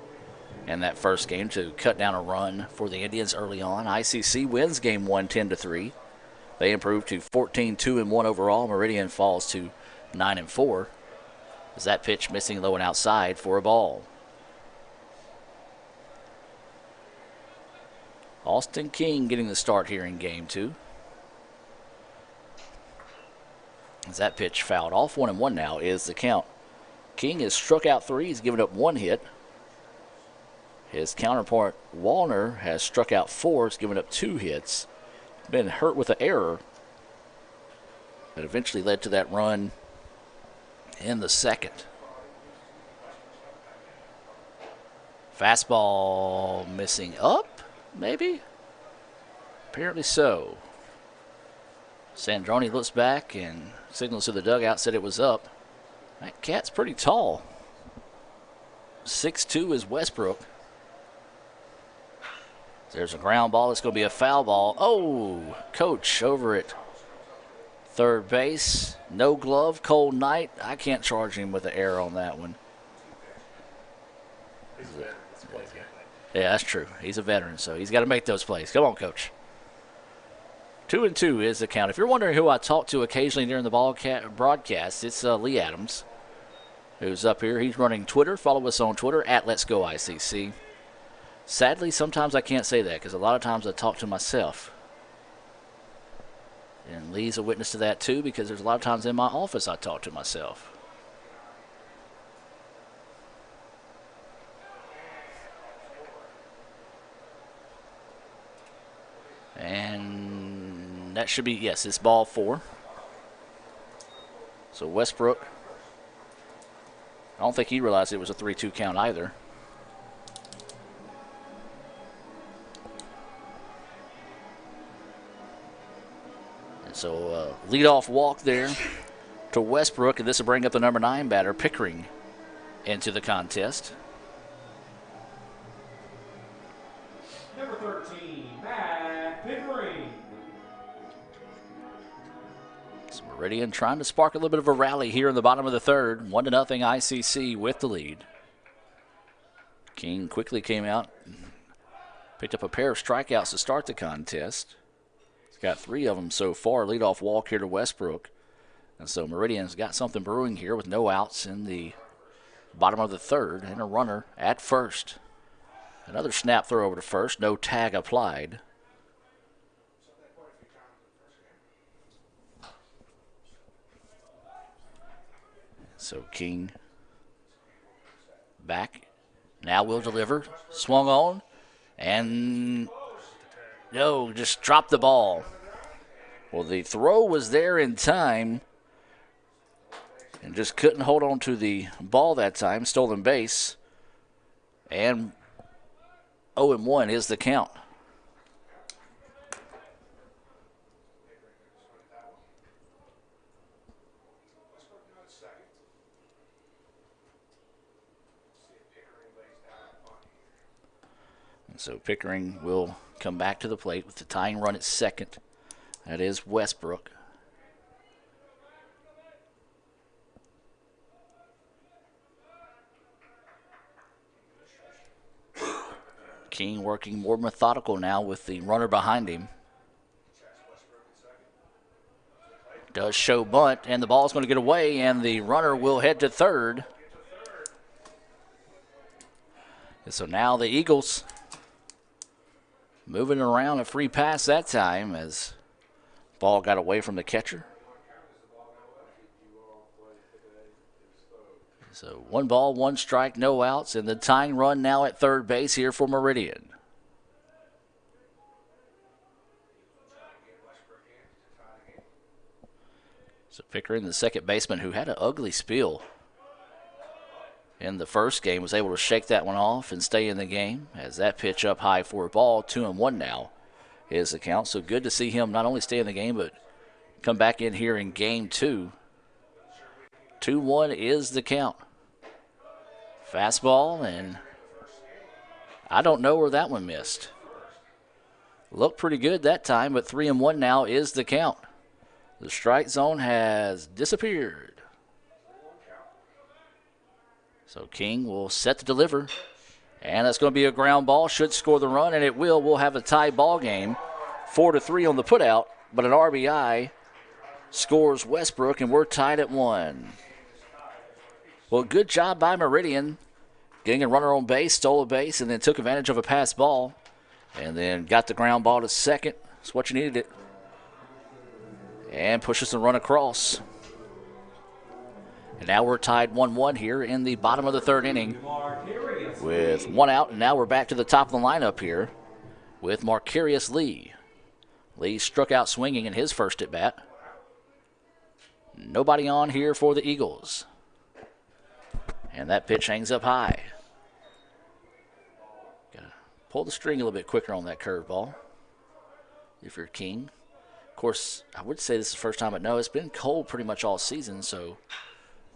in that first game to cut down a run for the Indians early on. ICC wins game 1 10-3. They improve to 14-2-1 overall. Meridian falls to 9-4. As that pitch missing low and outside for a ball. Austin King getting the start here in game 2. As that pitch fouled off, 1-1 now is the count. King has struck out 3. He's given up 1 hit. His counterpart, Wallner, has struck out 4. He's given up 2 hits. Been hurt with an error that eventually led to that run in the second. Fastball missing up, maybe? Apparently so. Sandroni looks back and signals to the dugout, said it was up. That cat's pretty tall. 6'2" is Westbrook. There's a ground ball. It's going to be a foul ball. Oh, coach over at third base. No glove, cold night. I can't charge him with an error on that one. Yeah, that's true. He's a veteran, so he's got to make those plays. Come on, coach. 2-2 is the count. If you're wondering who I talk to occasionally during the broadcast, it's Lee Adams, who's up here. He's running Twitter. Follow us on Twitter at Let's Go ICC. Sadly, sometimes I can't say that because a lot of times I talk to myself. And Lee's a witness to that too because there's a lot of times in my office I talk to myself. And that should be, yes, it's ball 4. So Westbrook, I don't think he realized it was a 3-2 count either. So leadoff walk there to Westbrook, and this will bring up the number 9 batter, Pickering, into the contest. Number 13, Matt Pickering. So Meridian trying to spark a little bit of a rally here in the bottom of the third. 1-0 ICC with the lead. King quickly came out, picked up a pair of strikeouts to start the contest. Got 3 of them so far. Leadoff walk here to Westbrook. And so Meridian's got something brewing here with no outs in the bottom of the third and a runner at first. Another snap throw over to first. No tag applied. So King back. Now will deliver. Swung on. And no, just dropped the ball. Well, the throw was there in time and just couldn't hold on to the ball that time. Stolen base. And 0-1 is the count. And so Pickering will come back to the plate with the tying run at second. That is Westbrook. King working more methodical now with the runner behind him. Does show bunt, and the ball's going to get away, and the runner will head to third. And so now the Eagles moving around a free pass that time as ball got away from the catcher. So 1 ball, 1 strike, no outs, and the tying run now at third base here for Meridian. So Pickering, the second baseman who had an ugly spill in the first game, was able to shake that one off and stay in the game as that pitch up high for a ball. 2-1 now is the count. So good to see him not only stay in the game but come back in here in game 2 2-1 is the count. Fastball, and I don't know where that one missed. Looked pretty good that time, but 3-1 now is the count. The strike zone has disappeared. So King will set to deliver. And that's going to be a ground ball. Should score the run, and it will. We'll have a tie ball game. 4-3 on the putout, but an RBI scores Westbrook, and we're tied at 1. Well, good job by Meridian. Getting a runner on base, stole a base, and then took advantage of a pass ball. And then got the ground ball to second. That's what you needed it. And pushes the run across. And now we're tied 1-1 here in the bottom of the third inning with 1 out. And now we're back to the top of the lineup here with Marcarius Lee. Lee struck out swinging in his first at bat. Nobody on here for the Eagles. And that pitch hangs up high. Gotta pull the string a little bit quicker on that curveball if you're King. Of course, I would say this is the first time, but no, it's been cold pretty much all season, so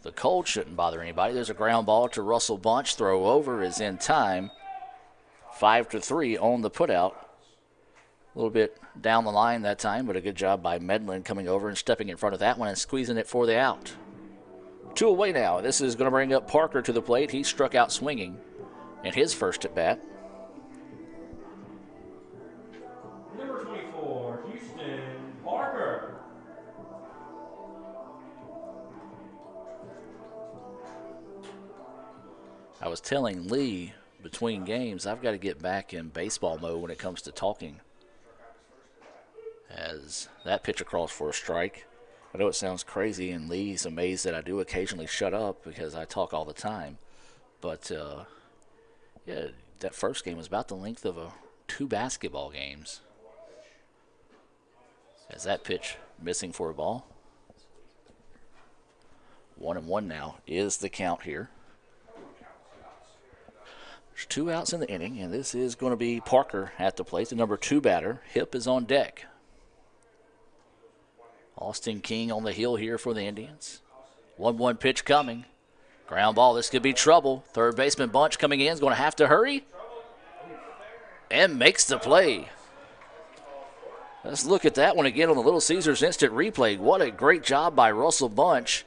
the cold shouldn't bother anybody. There's a ground ball to Russell Bunch. Throw over is in time. 5-3 on the putout. A little bit down the line that time, but a good job by Medlin coming over and stepping in front of that one and squeezing it for the out. 2 away now. This is going to bring up Parker to the plate. He struck out swinging in his first at bat. Number 24, Houston Parker. I was telling Lee between games, I've got to get back in baseball mode when it comes to talking. As that pitch across for a strike. I know it sounds crazy, and Lee's amazed that I do occasionally shut up because I talk all the time. But, yeah, that first game was about the length of 2 basketball games. As that pitch missing for a ball. 1-1 now is the count here. There's 2 outs in the inning, and this is going to be Parker at the plate, the number 2 batter. Hip is on deck. Austin King on the hill here for the Indians. 1-1 pitch coming. Ground ball. This could be trouble. Third baseman Bunch coming in is going to have to hurry. And makes the play. Let's look at that one again on the Little Caesars instant replay. What a great job by Russell Bunch.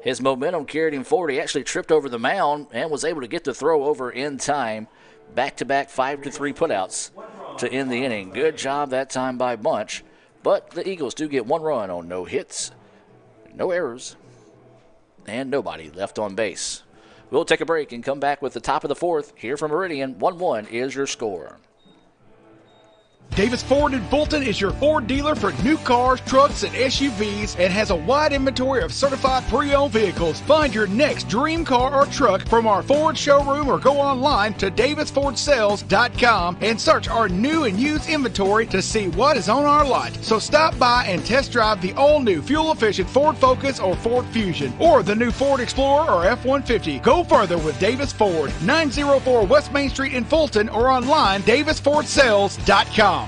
His momentum carried him forward. He actually tripped over the mound and was able to get the throw over in time. Back-to-back 5-3 putouts to end the inning. Good job that time by Bunch. But the Eagles do get 1 run on no hits, no errors, and nobody left on base. We'll take a break and come back with the top of the 4th here from Meridian. 1-1 is your score. Davis Ford in Fulton is your Ford dealer for new cars, trucks, and SUVs and has a wide inventory of certified pre-owned vehicles. Find your next dream car or truck from our Ford showroom or go online to davisfordsales.com and search our new and used inventory to see what is on our lot. So stop by and test drive the all-new fuel-efficient Ford Focus or Ford Fusion or the new Ford Explorer or F-150. Go further with Davis Ford, 904 West Main Street in Fulton or online davisfordsales.com.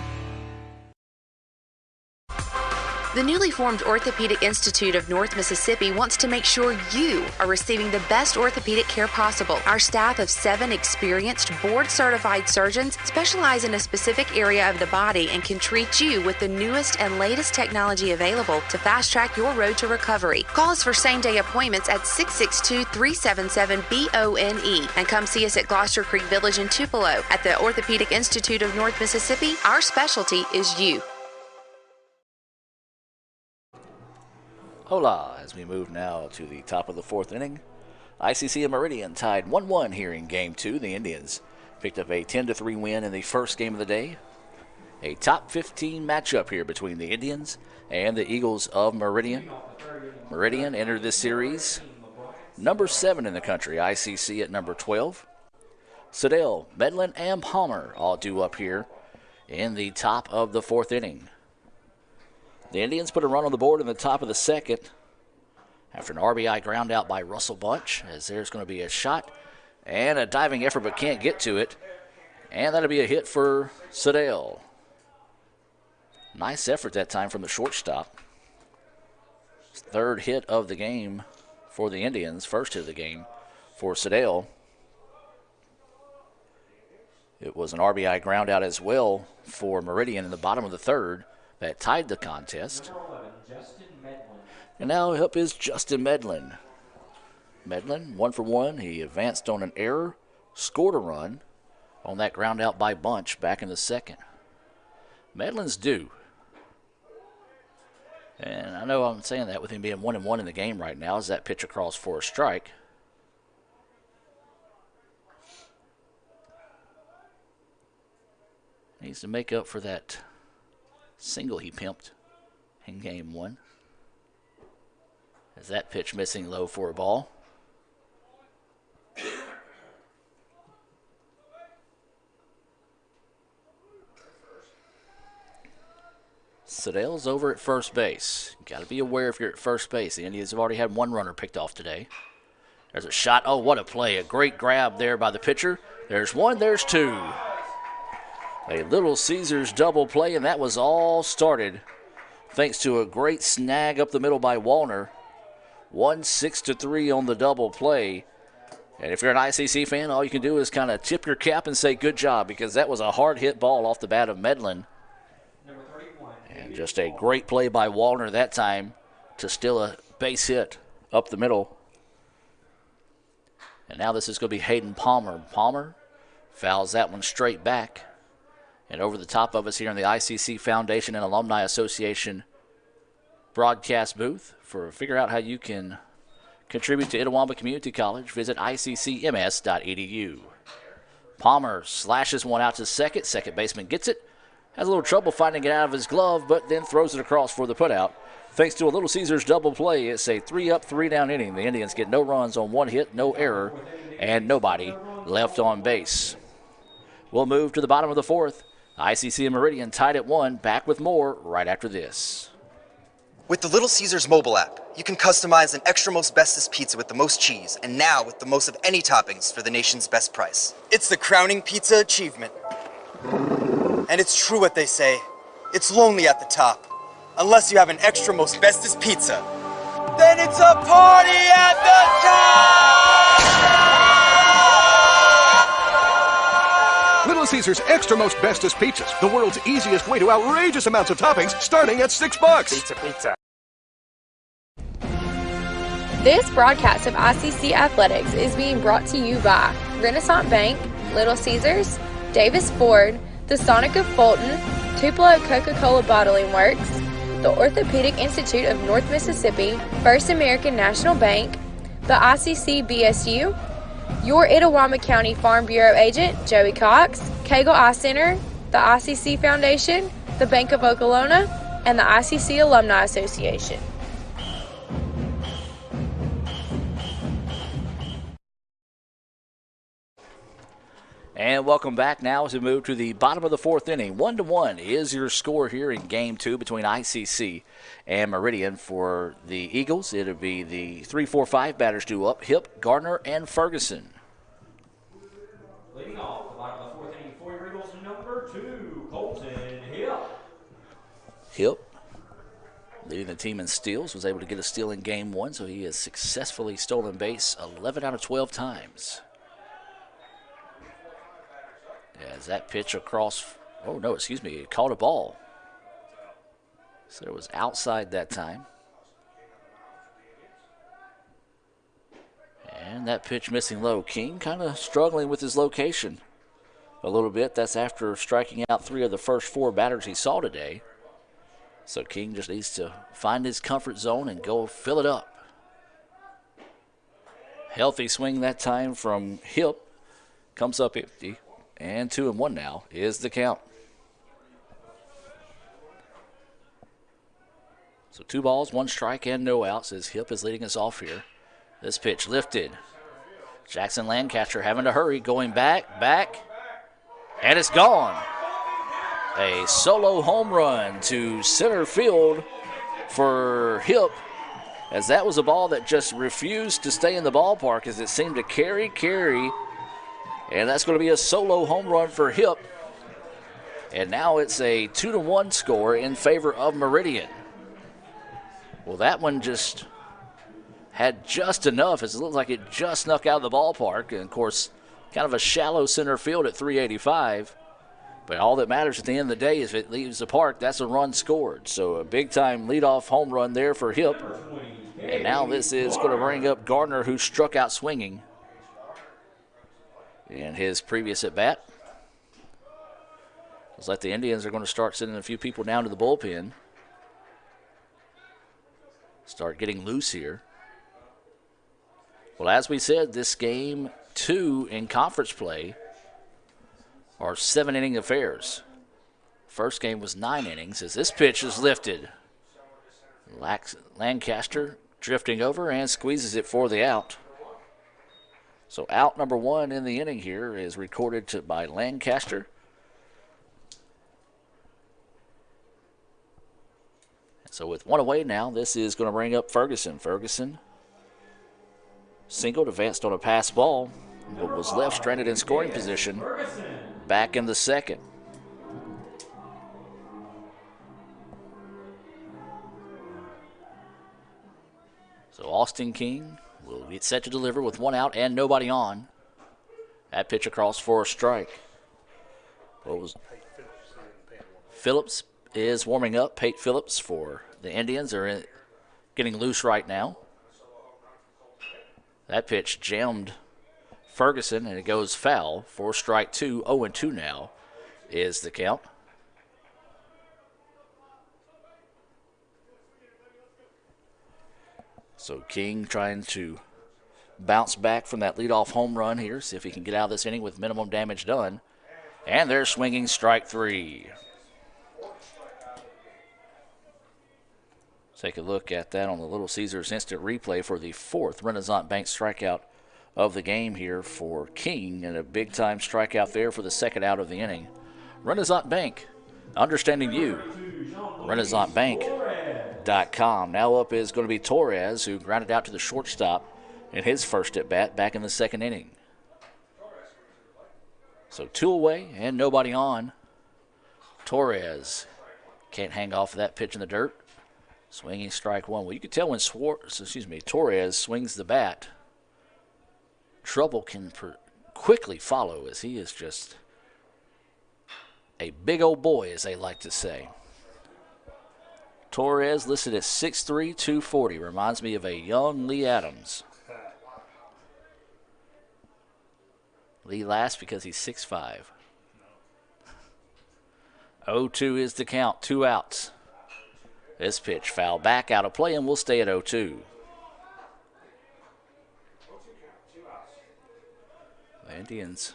The newly formed Orthopedic Institute of North Mississippi wants to make sure you are receiving the best orthopedic care possible. Our staff of 7 experienced, board-certified surgeons specialize in a specific area of the body and can treat you with the newest and latest technology available to fast-track your road to recovery. Call us for same-day appointments at 662-377-BONE and come see us at Gloucester Creek Village in Tupelo. At the Orthopedic Institute of North Mississippi, our specialty is you. Hola, as we move now to the top of the 4th inning. ICC and Meridian tied 1-1 here in Game 2. The Indians picked up a 10-3 win in the first game of the day. A top 15 matchup here between the Indians and the Eagles of Meridian. Meridian entered this series number 7 in the country, ICC at number 12. Siddell, Medlin, and Palmer all due up here in the top of the 4th inning. The Indians put a run on the board in the top of the 2nd after an RBI ground out by Russell Bunch, as there's going to be a shot and a diving effort but can't get to it. And that'll be a hit for Siddell. Nice effort that time from the shortstop. 3rd hit of the game for the Indians, first hit of the game for Sedale. It was an RBI ground out as well for Meridian in the bottom of the third that tied the contest. And now up is Justin Medlin. Medlin, 1 for 1. He advanced on an error, scored a run on that ground out by Bunch back in the second. Medlin's due. And I know I'm saying that with him being 1-1 in the game right now as that pitch across for a strike. Needs to make up for that single he pimped in game 1. As that pitch missing low for a ball. Sedale's over at first base. You got to be aware if you're at first base. The Indians have already had 1 runner picked off today. There's a shot. Oh, what a play. A great grab there by the pitcher. There's 1, there's 2. A Little Caesars double play, and that was all started thanks to a great snag up the middle by Wallner. 1-6-3 on the double play. And if you're an ICC fan, all you can do is kind of tip your cap and say good job, because that was a hard hit ball off the bat of Medlin. And just a great play by Wallner that time to steal a base hit up the middle. And now this is going to be Hayden Palmer. Palmer fouls that one straight back. And over the top of us here in the ICC Foundation and Alumni Association broadcast booth. Figure out how you can contribute to Itawamba Community College, visit iccms.edu. Palmer slashes one out to second. Second baseman gets it. Has a little trouble finding it out of his glove, but then throws it across for the putout. Thanks to a Little Caesars double play, it's a 3-up, 3-down inning. The Indians get no runs on 1 hit, no error, and nobody left on base. We'll move to the bottom of the fourth. ICC and Meridian tied at 1. Back with more right after this. With the Little Caesars mobile app, you can customize an extra most bestest pizza with the most cheese, and now with the most of any toppings for the nation's best price. It's the crowning pizza achievement. And it's true what they say, it's lonely at the top. Unless you have an extra most bestest pizza, then it's a party at the top! Little Caesars Extra Most Bestest Pizzas, the world's easiest way to outrageous amounts of toppings, starting at $6. Pizza. This broadcast of ICC Athletics is being brought to you by Renaissance Bank, Little Caesars, Davis Ford, the Sonic of Fulton, Tupelo Coca-Cola Bottling Works, the Orthopedic Institute of North Mississippi, First American National Bank, the ICC BSU, your Itawamba County Farm Bureau agent, Joey Cox, Cagle Eye Center, the ICC Foundation, the Bank of Okolona, and the ICC Alumni Association. And welcome back now as we move to the bottom of the fourth inning. 1-1 is your score here in Game 2 between ICC and Meridian. For the Eagles, it'll be the 3-4-5 batters due up, Hip, Gardner, and Ferguson. Leading off the bottom of the fourth inning for your Eagles, number 2, Colton Hip. Hip, leading the team in steals, was able to get a steal in Game 1, so he has successfully stolen base 11 out of 12 times. As that pitch across, he caught a ball. So it was outside that time. And that pitch missing low. King kind of struggling with his location a little bit. That's after striking out 3 of the first 4 batters he saw today. So King just needs to find his comfort zone and go fill it up. Healthy swing that time from Hip. Comes up empty. And 2-1 now is the count. So 2 balls, 1 strike, and no outs as Hip is leading us off here. This pitch lifted. Jackson Lancaster having to hurry, going back, and it's gone. A solo home run to center field for Hip, as that was a ball that just refused to stay in the ballpark as it seemed to carry. And that's going to be a solo home run for Hip. And now it's a 2-1 score in favor of Meridian. Well, that one just had just enough, as it looked like it just snuck out of the ballpark. And, of course, kind of a shallow center field at 385. But all that matters at the end of the day is if it leaves the park, that's a run scored. So a big-time leadoff home run there for Hip. And now this is going to bring up Gardner, who struck out swinging in his previous at-bat. Looks like the Indians are going to start sending a few people down to the bullpen. Start getting loose here. Well, as we said, this game 2 in conference play are 7-inning affairs. First game was 9 innings as this pitch is lifted. Lancaster drifting over and squeezes it for the out. So out number 1 in the inning here is recorded by Lancaster. So with 1 away now, this is going to bring up Ferguson. Ferguson singled, advanced on a pass ball, but was left stranded in scoring position back in the second. So Austin King will get set to deliver with 1 out and nobody on. That pitch across for a strike. Phillips is warming up. Pate Phillips for the Indians are getting loose right now. That pitch jammed Ferguson, and it goes foul for strike 2. 0-2 now is the count. So King trying to bounce back from that leadoff home run here, see if he can get out of this inning with minimum damage done. And they're swinging strike 3. Take a look at that on the Little Caesars instant replay for the 4th Renaissance Bank strikeout of the game here for King, and a big-time strikeout there for the 2nd out of the inning. Renaissance Bank, understanding you. RenaissanceBank.com. Now up is going to be Torres, who grounded out to the shortstop in his first at-bat back in the 2nd inning. So 2 away and nobody on. Torres can't hang off of that pitch in the dirt. Swinging strike 1. Well, you can tell when Torres swings the bat, trouble can quickly follow, as he is just a big old boy, as they like to say. Torres listed at 6'3", 240. Reminds me of a young Lee Adams. Lee last because he's 6'5". 0-2 is the count. 2 outs. This pitch foul back out of play, and we'll stay at 0-2. The Indians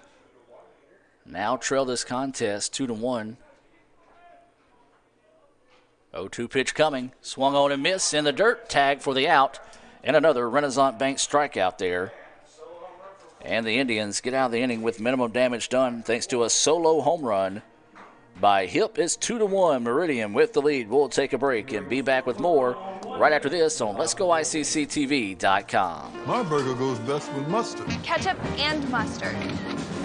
now trail this contest 2-1. 0-2 pitch coming. Swung on and missed in the dirt. Tag for the out. And another Renaissance Bank strikeout there. And the Indians get out of the inning with minimum damage done thanks to a solo home run by Hip. Is 2-1. Meridian with the lead. We'll take a break and be back with more right after this on Let'sGoICCTV.com. My burger goes best with mustard. Ketchup and mustard.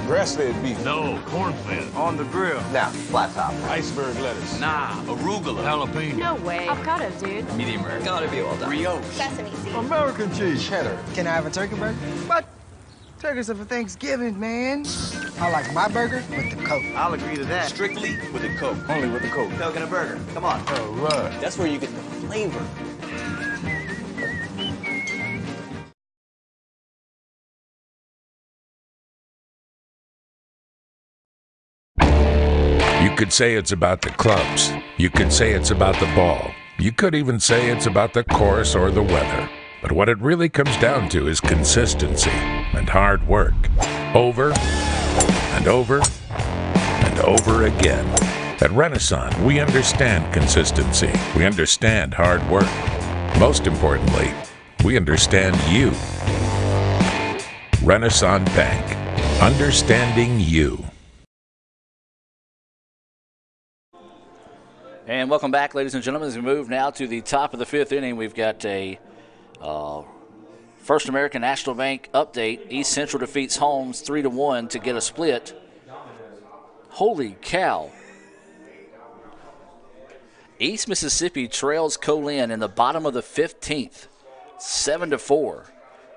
Grass-fed beef. No, corn-fed. On the grill. Now, flat top. Iceberg lettuce. Nah, arugula. Jalapeno. No way. Avocado, dude. Medium rare. Gotta be well done. Brioche. Sesame seeds. American cheese. Cheddar. Can I have a turkey burger? What? Turkeys are for Thanksgiving, man. I like my burger with the Coke. I'll agree to that. Strictly with a Coke. Only with the Coke. Coke and a burger. Come on. All right. That's where you get the flavor. You could say it's about the clubs. You could say it's about the ball. You could even say it's about the course or the weather. But what it really comes down to is consistency and hard work. Over and over and over again. At Renaissance, we understand consistency. We understand hard work. Most importantly, we understand you. Renaissance Bank. Understanding you. And welcome back, ladies and gentlemen, as we move now to the top of the 5th inning. We've got a First American National Bank update. East Central defeats Holmes 3-1 to get a split. Holy cow. East Mississippi trails Colin in the bottom of the 15th, 7-4.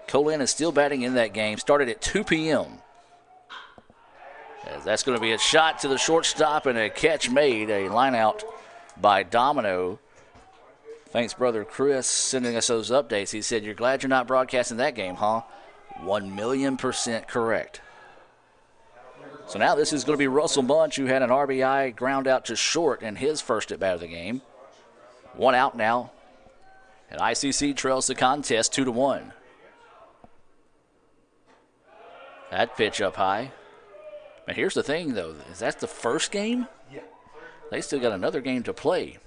Colin is still batting in that game. Started at 2 p.m. As that's going to be a shot to the shortstop and a catch made. A line out by Domino. Thanks, brother Chris, sending us those updates. He said, "You're glad you're not broadcasting that game, huh?" 1,000,000% correct. So now this is going to be Russell Bunch, who had an RBI ground out to short in his first at bat of the game. 1 out now. And ICC trails the contest 2-1. That pitch up high. But here's the thing, though. Is that the first game? Yeah. They still got another game to play.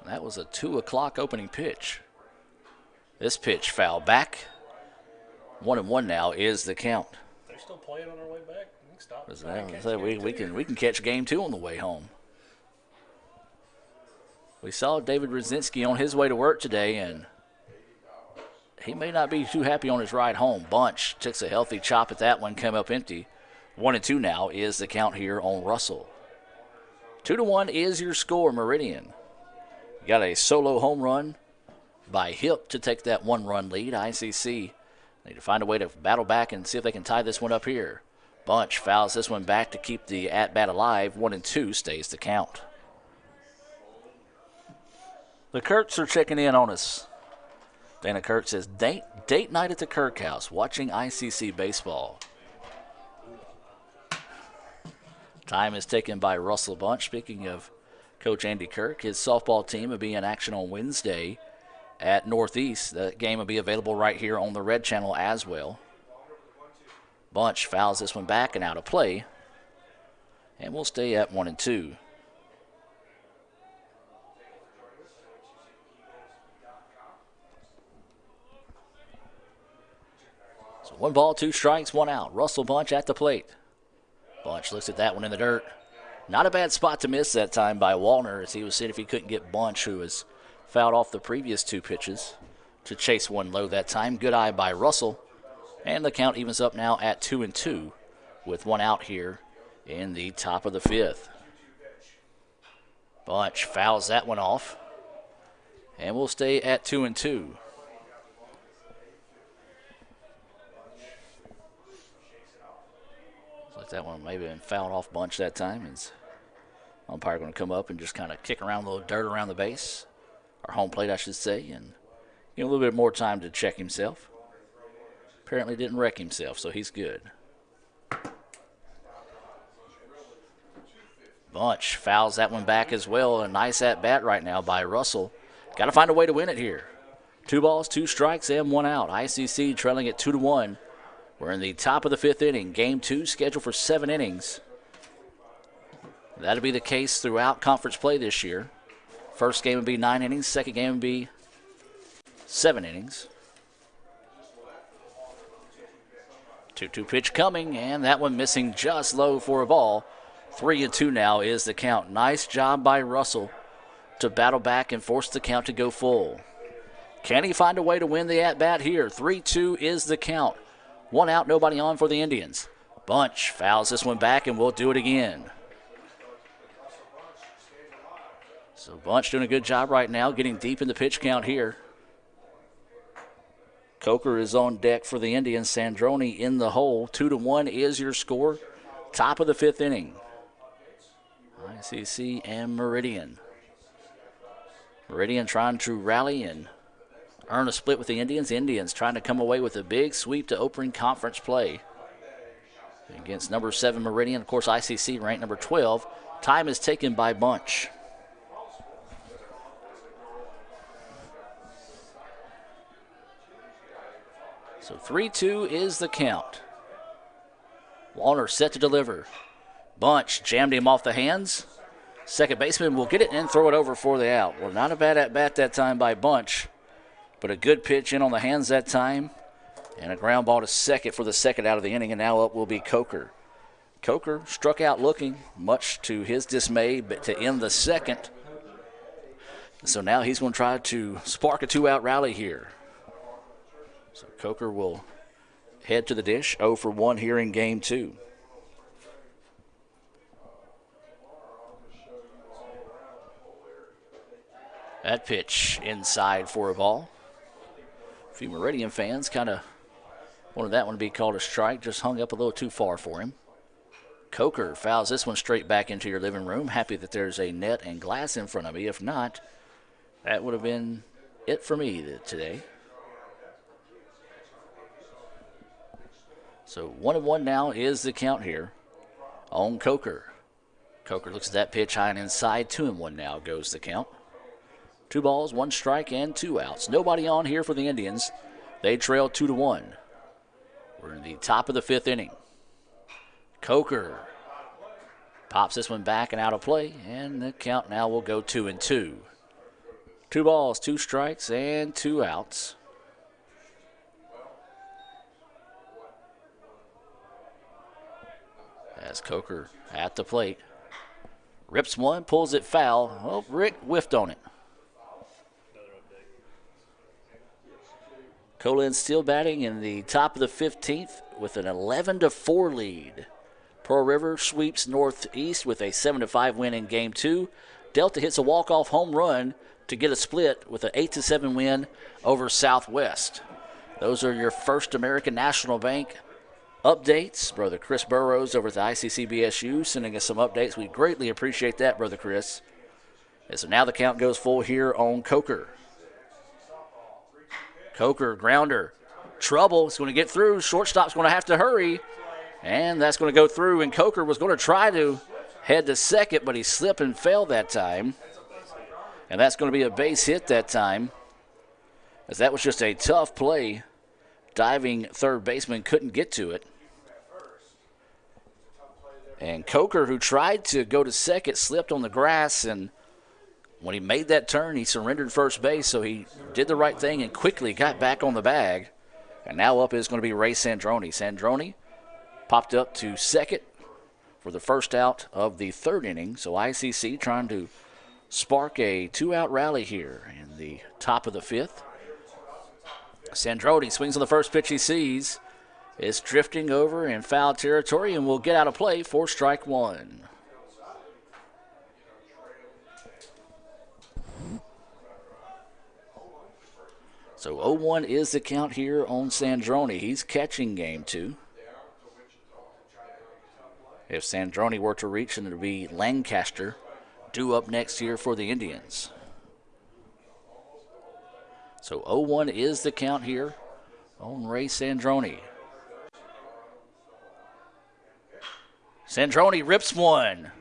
That was a 2 o'clock opening pitch. This pitch foul back. 1-1 now is the count. They're still playing on their way back. We can stop. We can catch game 2 on the way home. We saw David Rosinski on his way to work today, and he may not be too happy on his ride home. Bunch takes a healthy chop at that one, come up empty. 1-2 now is the count here on Russell. 2-1 is your score, Meridian. You got a solo home run by Hip to take that 1-run lead. ICC need to find a way to battle back and see if they can tie this one up here. Bunch fouls this one back to keep the at-bat alive. 1-2 stays the count. The Kurtz are checking in on us. Dana Kirk says, date night at the Kirk House, watching ICC baseball. Time is taken by Russell Bunch. Speaking of Coach Andy Kirk, his softball team will be in action on Wednesday at Northeast. The game will be available right here on the Red Channel as well. Bunch fouls this one back and out of play. And we'll stay at 1-2. So 1 ball, 2 strikes, 1 out. Russell Bunch at the plate. Bunch looks at that one in the dirt. Not a bad spot to miss that time by Wallner, as he was seeing if he couldn't get Bunch, who was fouled off the previous 2 pitches, to chase one low that time. Good eye by Russell. And the count evens up now at 2-2 with 1 out here in the top of the 5th. Bunch fouls that one off. And we'll stay at 2-2. That one may have been fouled off Bunch that time. Is umpire going to come up and just kind of kick around a little dirt around the base, or home plate, I should say, and give him a little bit more time to check himself. Apparently didn't wreck himself, so he's good. Bunch fouls that one back as well. A nice at bat right now by Russell. Got to find a way to win it here. 2 balls, 2 strikes, and 1 out. ICC trailing at 2-1. We're in the top of the 5th inning. Game 2 scheduled for 7 innings. That'll be the case throughout conference play this year. First game would be 9 innings. Second game would be 7 innings. 2-2 pitch coming, and that one missing just low for a ball. 3-2 now is the count. Nice job by Russell to battle back and force the count to go full. Can he find a way to win the at-bat here? 3-2 is the count. 1 out, nobody on for the Indians. Bunch fouls this one back, and we'll do it again. So Bunch doing a good job right now, getting deep in the pitch count here. Coker is on deck for the Indians. Sandroni in the hole. 2-1 is your score. Top of the 5th inning. ICC and Meridian. Meridian trying to rally and earn a split with the Indians. Indians trying to come away with a big sweep to opening conference play against number 7 Meridian. Of course, ICC ranked number 12. Time is taken by Bunch. So 3-2 is the count. Wallner set to deliver. Bunch jammed him off the hands. Second baseman will get it and throw it over for the out. Well, not a bad at-bat that time by Bunch, but a good pitch in on the hands that time. And a ground ball to second for the second out of the inning, and now up will be Coker. Coker struck out looking, much to his dismay, but to end the second. So now he's going to try to spark a 2-out rally here. So Coker will head to the dish, 0 for 1 here in game 2. That pitch inside for a ball. A few Meridian fans kind of wanted that one to be called a strike, just hung up a little too far for him. Coker fouls this one straight back into your living room. Happy that there's a net and glass in front of me. If not, that would have been it for me today. So 1-1 now is the count here on Coker. Coker looks at that pitch high and inside. 2-1 now goes the count. 2 balls, 1 strike, and 2 outs. Nobody on here for the Indians. They trail 2-1. We're in the top of the 5th inning. Coker pops this one back and out of play, and the count now will go 2-2. 2 balls, 2 strikes, and 2 outs. As Coker at the plate. Rips one, pulls it foul. Oh, Rick whiffed on it. Colin still batting in the top of the 15th with an 11-4 lead. Pearl River sweeps Northeast with a 7-5 win in Game 2. Delta hits a walk-off home run to get a split with an 8-7 win over Southwest. Those are your First American National Bank updates. Brother Chris Burrows over at the ICC BSU sending us some updates. We greatly appreciate that, Brother Chris. And so now the count goes full here on Coker. Coker, grounder, trouble. It's going to get through. Shortstop's going to have to hurry. And that's going to go through. And Coker was going to try to head to second, but he slipped and fell that time. And that's going to be a base hit that time, as that was just a tough play. Diving third baseman couldn't get to it. And Coker, who tried to go to second, slipped on the grass, and when he made that turn, he surrendered first base, so he did the right thing and quickly got back on the bag. And now up is going to be Ray Sandroni. Sandroni popped up to second for the first out of the 3rd inning. So ICC trying to spark a 2-out rally here in the top of the 5th. Sandroni swings on the first pitch he sees. Is drifting over in foul territory and will get out of play for strike 1. So 0-1 is the count here on Sandroni. He's catching Game 2. If Sandroni were to reach, then it would be Lancaster due up next here for the Indians. So 0-1 is the count here on Ray Sandroni. Sandroni rips one,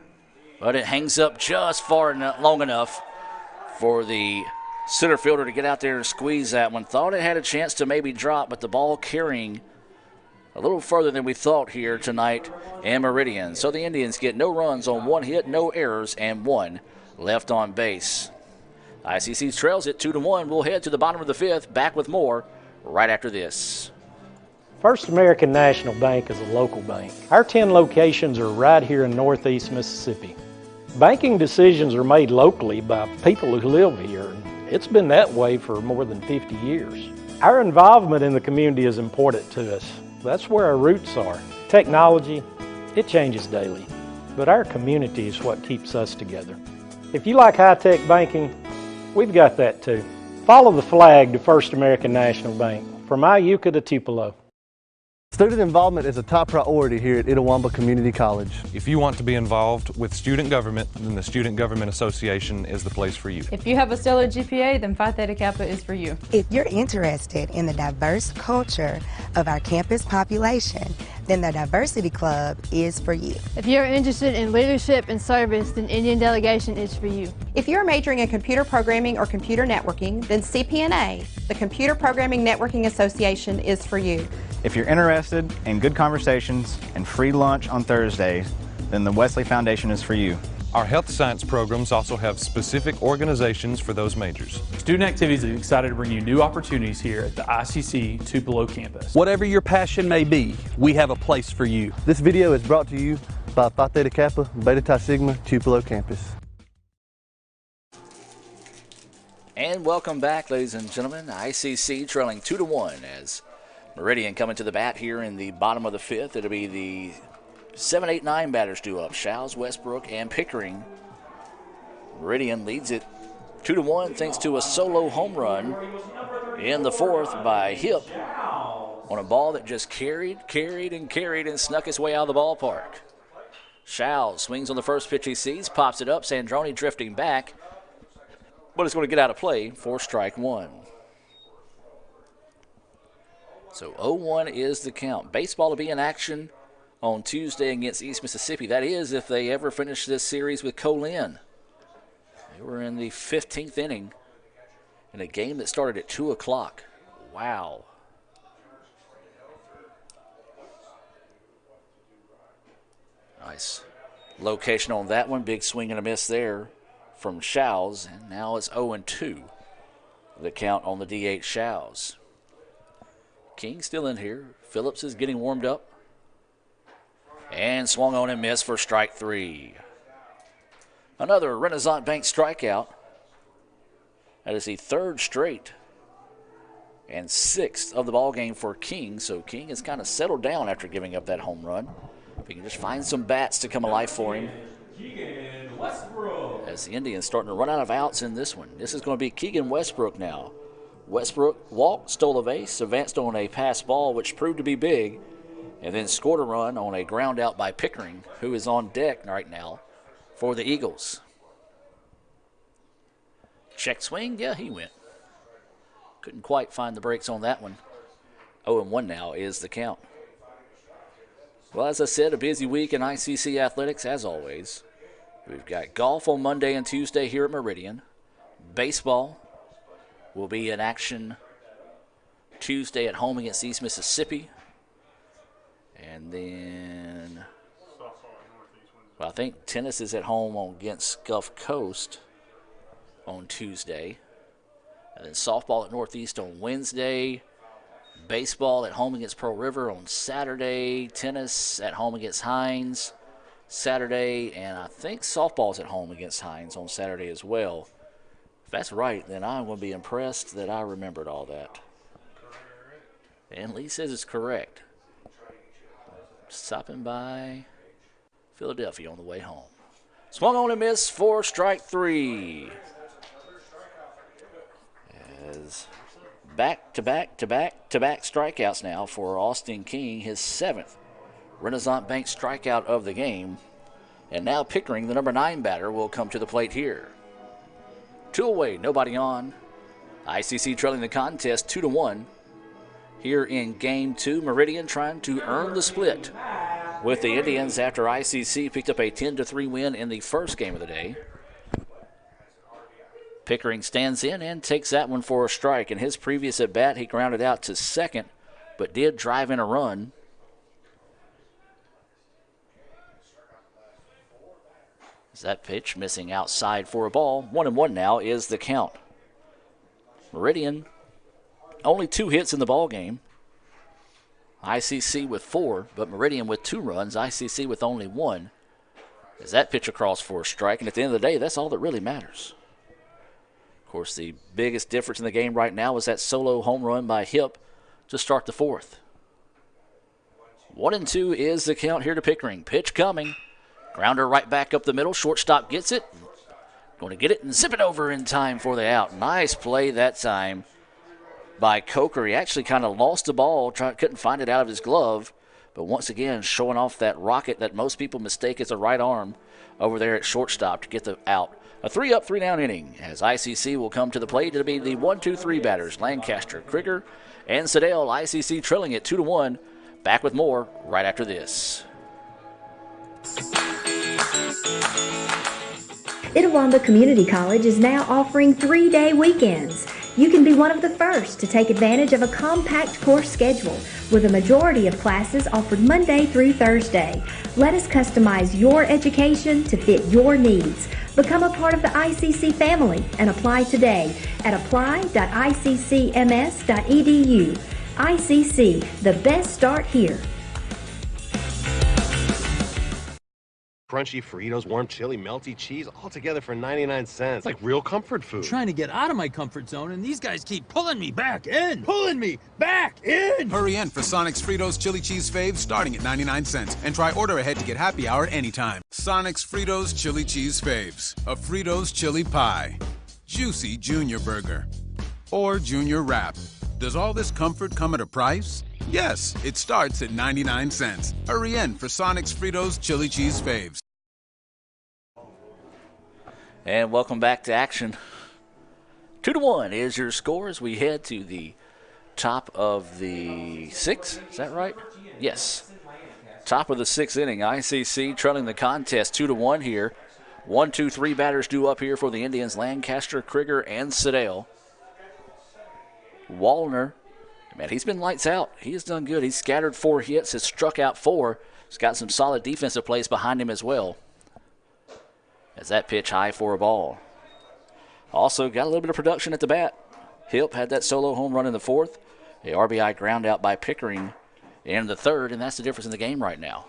but it hangs up just far long enough for the center fielder to get out there and squeeze that one. Thought it had a chance to maybe drop, but the ball carrying a little further than we thought here tonight in Meridian. So the Indians get no runs on 1 hit, no errors, and 1 left on base. ICC trails it 2-1. We'll head to the bottom of the 5th. Back with more right after this. First American National Bank is a local bank. Our 10 locations are right here in Northeast Mississippi. Banking decisions are made locally by people who live here. It's been that way for more than 50 years. Our involvement in the community is important to us. That's where our roots are. Technology, it changes daily, but our community is what keeps us together. If you like high-tech banking, we've got that too. Follow the flag to First American National Bank, from Iuka to Tupelo. Student involvement is a top priority here at Itawamba Community College. If you want to be involved with student government, then the Student Government Association is the place for you. If you have a stellar GPA, then Phi Theta Kappa is for you. If you're interested in the diverse culture of our campus population, then the Diversity Club is for you. If you're interested in leadership and service, then Indian Delegation is for you. If you're majoring in computer programming or computer networking, then CPNA, the Computer Programming Networking Association, is for you. If you're interested in good conversations and free lunch on Thursdays, then the Wesley Foundation is for you. Our health science programs also have specific organizations for those majors. Student Activities is excited to bring you new opportunities here at the ICC Tupelo campus. Whatever your passion may be, we have a place for you. This video is brought to you by Phi Theta Kappa, Beta Chi Sigma, Tupelo campus. And welcome back, ladies and gentlemen. ICC trailing 2-1 as Meridian coming to the bat here in the bottom of the 5th. It'll be the 7, 8, 9 batters due up. Shows, Westbrook, and Pickering. Meridian leads it 2-1 thanks to a solo home run in the fourth by Hip on a ball that just carried and snuck its way out of the ballpark. Shao swings on the first pitch he sees, pops it up. Sandroni drifting back, but it's going to get out of play for strike one. So 0-1 is the count. Baseball will be in action on Tuesday against East Mississippi. That is if they ever finish this series with Colin. They were in the 15th inning in a game that started at 2 o'clock. Wow. Nice location on that one. Big swing and a miss there from Shows. And now it's 0-2. The count on the DH Shows. King still in here. Phillips is getting warmed up. And swung on and missed for strike three. Another Renaissance Bank strikeout. That is the third straight and sixth of the ball game for King. So King has kind of settled down after giving up that home run. If he can just find some bats to come alive for him. As the Indians starting to run out of outs in this one. This is going to be Keegan Westbrook now. Westbrook walked, stole a base, advanced on a pass ball, which proved to be big, and then scored a run on a ground out by Pickering, who is on deck right now for the Eagles. Check swing, yeah, he went. Couldn't quite find the brakes on that one. 0-1 now is the count. Well, as I said, a busy week in ICC athletics, as always. We've got golf on Monday and Tuesday here at Meridian. Baseball will be in action Tuesday at home against East Mississippi. And then, well, I think tennis is at home against Gulf Coast on Tuesday. And then softball at Northeast on Wednesday. Baseball at home against Pearl River on Saturday. Tennis at home against Hines Saturday. And I think softball's at home against Hines on Saturday as well. If that's right, then I'm going to be impressed that I remembered all that. And Lee says it's correct. Stopping by Philadelphia on the way home. Swung on and missed for strike three. As back-to-back strikeouts now for Austin King, his seventh Renaissance Bank strikeout of the game. And now Pickering, the number 9 batter, will come to the plate here. 2 away, nobody on. ICC trailing the contest 2-1. Here in Game 2, Meridian trying to earn the split with the Indians after ICC picked up a 10-3 win in the first game of the day. Pickering stands in and takes that one for a strike. In his previous at-bat, he grounded out to second, but did drive in a run. Is that pitch missing outside for a ball? 1-1 now is the count. Meridian, only 2 hits in the ball game. ICC with 4, but Meridian with 2 runs. ICC with only 1. Is that pitch across for a strike? And at the end of the day, that's all that really matters. Of course, the biggest difference in the game right now is that solo home run by Hip to start the fourth. 1-2 is the count here to Pickering. Pitch coming. Grounder right back up the middle. Shortstop gets it. Going to get it and zip it over in time for the out. Nice play that time by Coker. He actually kind of lost the ball, couldn't find it out of his glove. But once again, showing off that rocket that most people mistake as a right arm over there at shortstop to get the out. A 3-up, 3-down inning as ICC will come to the plate. It'll be the 1-2-3 batters, Lancaster, Krieger, and Sedale. ICC trailing it 2-1. Back with more right after this. Itawamba Community College is now offering 3-day weekends. You can be one of the first to take advantage of a compact course schedule with a majority of classes offered Monday through Thursday. Let us customize your education to fit your needs. Become a part of the ICC family and apply today at apply.iccms.edu. ICC, the best start here. Crunchy Fritos, warm chili, melty cheese, all together for 99 cents. Like real comfort food. I'm trying to get out of my comfort zone, and these guys keep pulling me back in. Pulling me back in! Hurry in for Sonic's Fritos Chili Cheese Faves starting at 99 cents. And try order ahead to get happy hour anytime. Sonic's Fritos Chili Cheese Faves. A Fritos chili pie. juicy Junior Burger or Junior Wrap. Does all this comfort come at a price? Yes, it starts at 99 cents. Hurry in for Sonic's Fritos Chili Cheese Faves. And welcome back to action. 2-1 is your score as we head to the top of the sixth. Is that right? Yes. Top of the sixth inning. ICC trailing the contest 2-1 here. 1, 2, 3 batters due up here for the Indians. Lancaster, Krieger, and Siddell. Wallner, man, he's been lights out. He has done good. He's scattered 4 hits, has struck out 4. He's got some solid defensive plays behind him as well. As that pitch high for a ball. Also got a little bit of production at the bat. Hipp had that solo home run in the 4th. A RBI ground out by Pickering in the 3rd, and that's the difference in the game right now.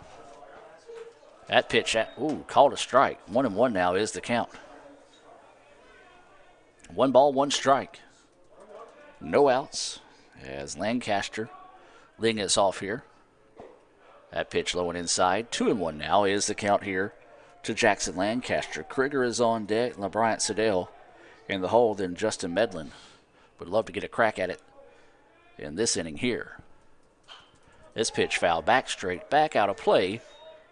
That pitch, called a strike. 1-1 now is the count. 1 ball, 1 strike. No outs as Lancaster leading us off here. That pitch low and inside. 2-1 now is the count here to Jackson Lancaster. Krieger is on deck. LeBryant Siddell in the hole. Then Justin Medlin would love to get a crack at it in this inning here. This pitch foul back straight, back out of play.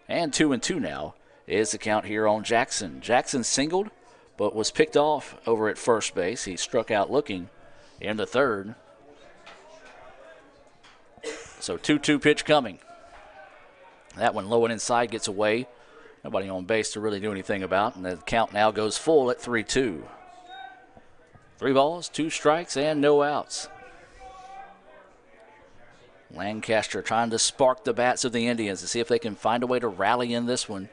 And 2-2 now is the count here on Jackson. Jackson singled, but was picked off over at first base. He struck out looking in the 3rd. So 2-2 pitch coming. That one low and inside gets away. Nobody on base to really do anything about. And the count now goes full at 3-2. 3 balls, 2 strikes, and no outs. Lancaster trying to spark the bats of the Indians to see if they can find a way to rally in this one.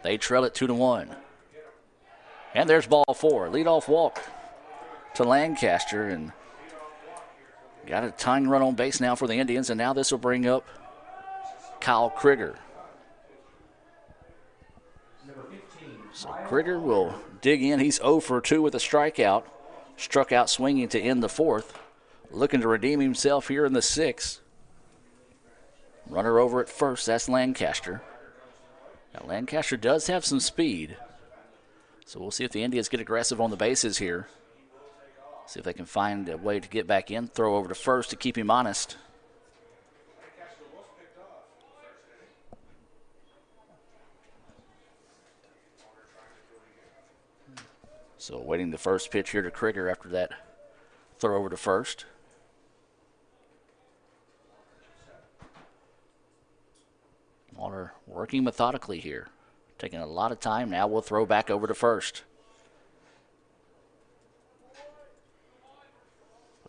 They trail it 2-1. And there's ball 4. Leadoff walk to Lancaster. And got a tying run on base now for the Indians. And now this will bring up Kyle Krieger. So Krieger will dig in. He's 0 for 2 with a strikeout. Struck out swinging to end the 4th. Looking to redeem himself here in the 6th. Runner over at first, that's Lancaster. Now Lancaster does have some speed. So we'll see if the Indians get aggressive on the bases here. See if they can find a way to get back in. Throw over to first to keep him honest. So waiting the first pitch here to Krieger after that throw over to first. Waller working methodically here. Taking a lot of time. Now we'll throw back over to first.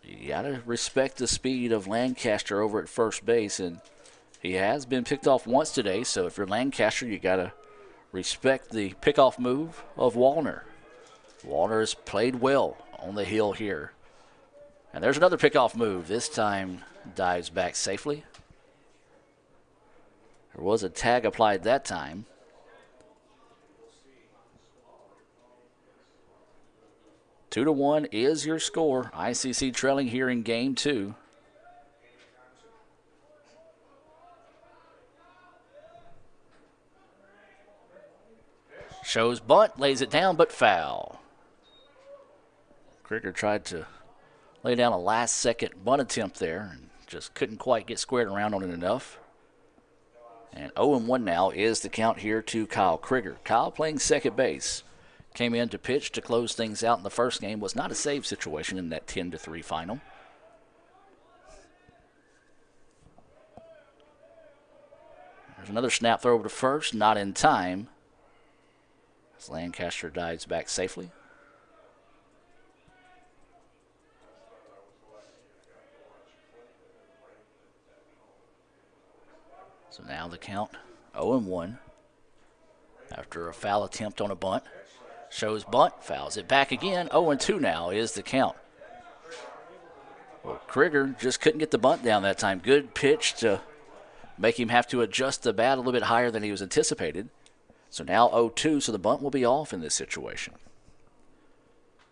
You got to respect the speed of Lancaster over at first base, and he has been picked off once today, so if you're Lancaster, you got to respect the pickoff move of Wallner. Wallner has played well on the hill here. And there's another pickoff move. This time dives back safely. There was a tag applied that time. Two to 1 is your score. ICC trailing here in game 2. Shows bunt, lays it down, but foul. Krieger tried to lay down a last-second bunt attempt there and just couldn't quite get squared around on it enough. And 0-1 now is the count here to Kyle Krieger. Kyle playing second base. Came in to pitch to close things out in the first game. Was not a save situation in that 10-3 final. There's another snap throw over to first, not in time. As Lancaster dives back safely. So now the count 0-1 after a foul attempt on a bunt. Shows bunt, fouls it back again. 0-2 now is the count. Well, Krieger just couldn't get the bunt down that time. Good pitch to make him have to adjust the bat a little bit higher than he was anticipated. So now 0-2, so the bunt will be off in this situation.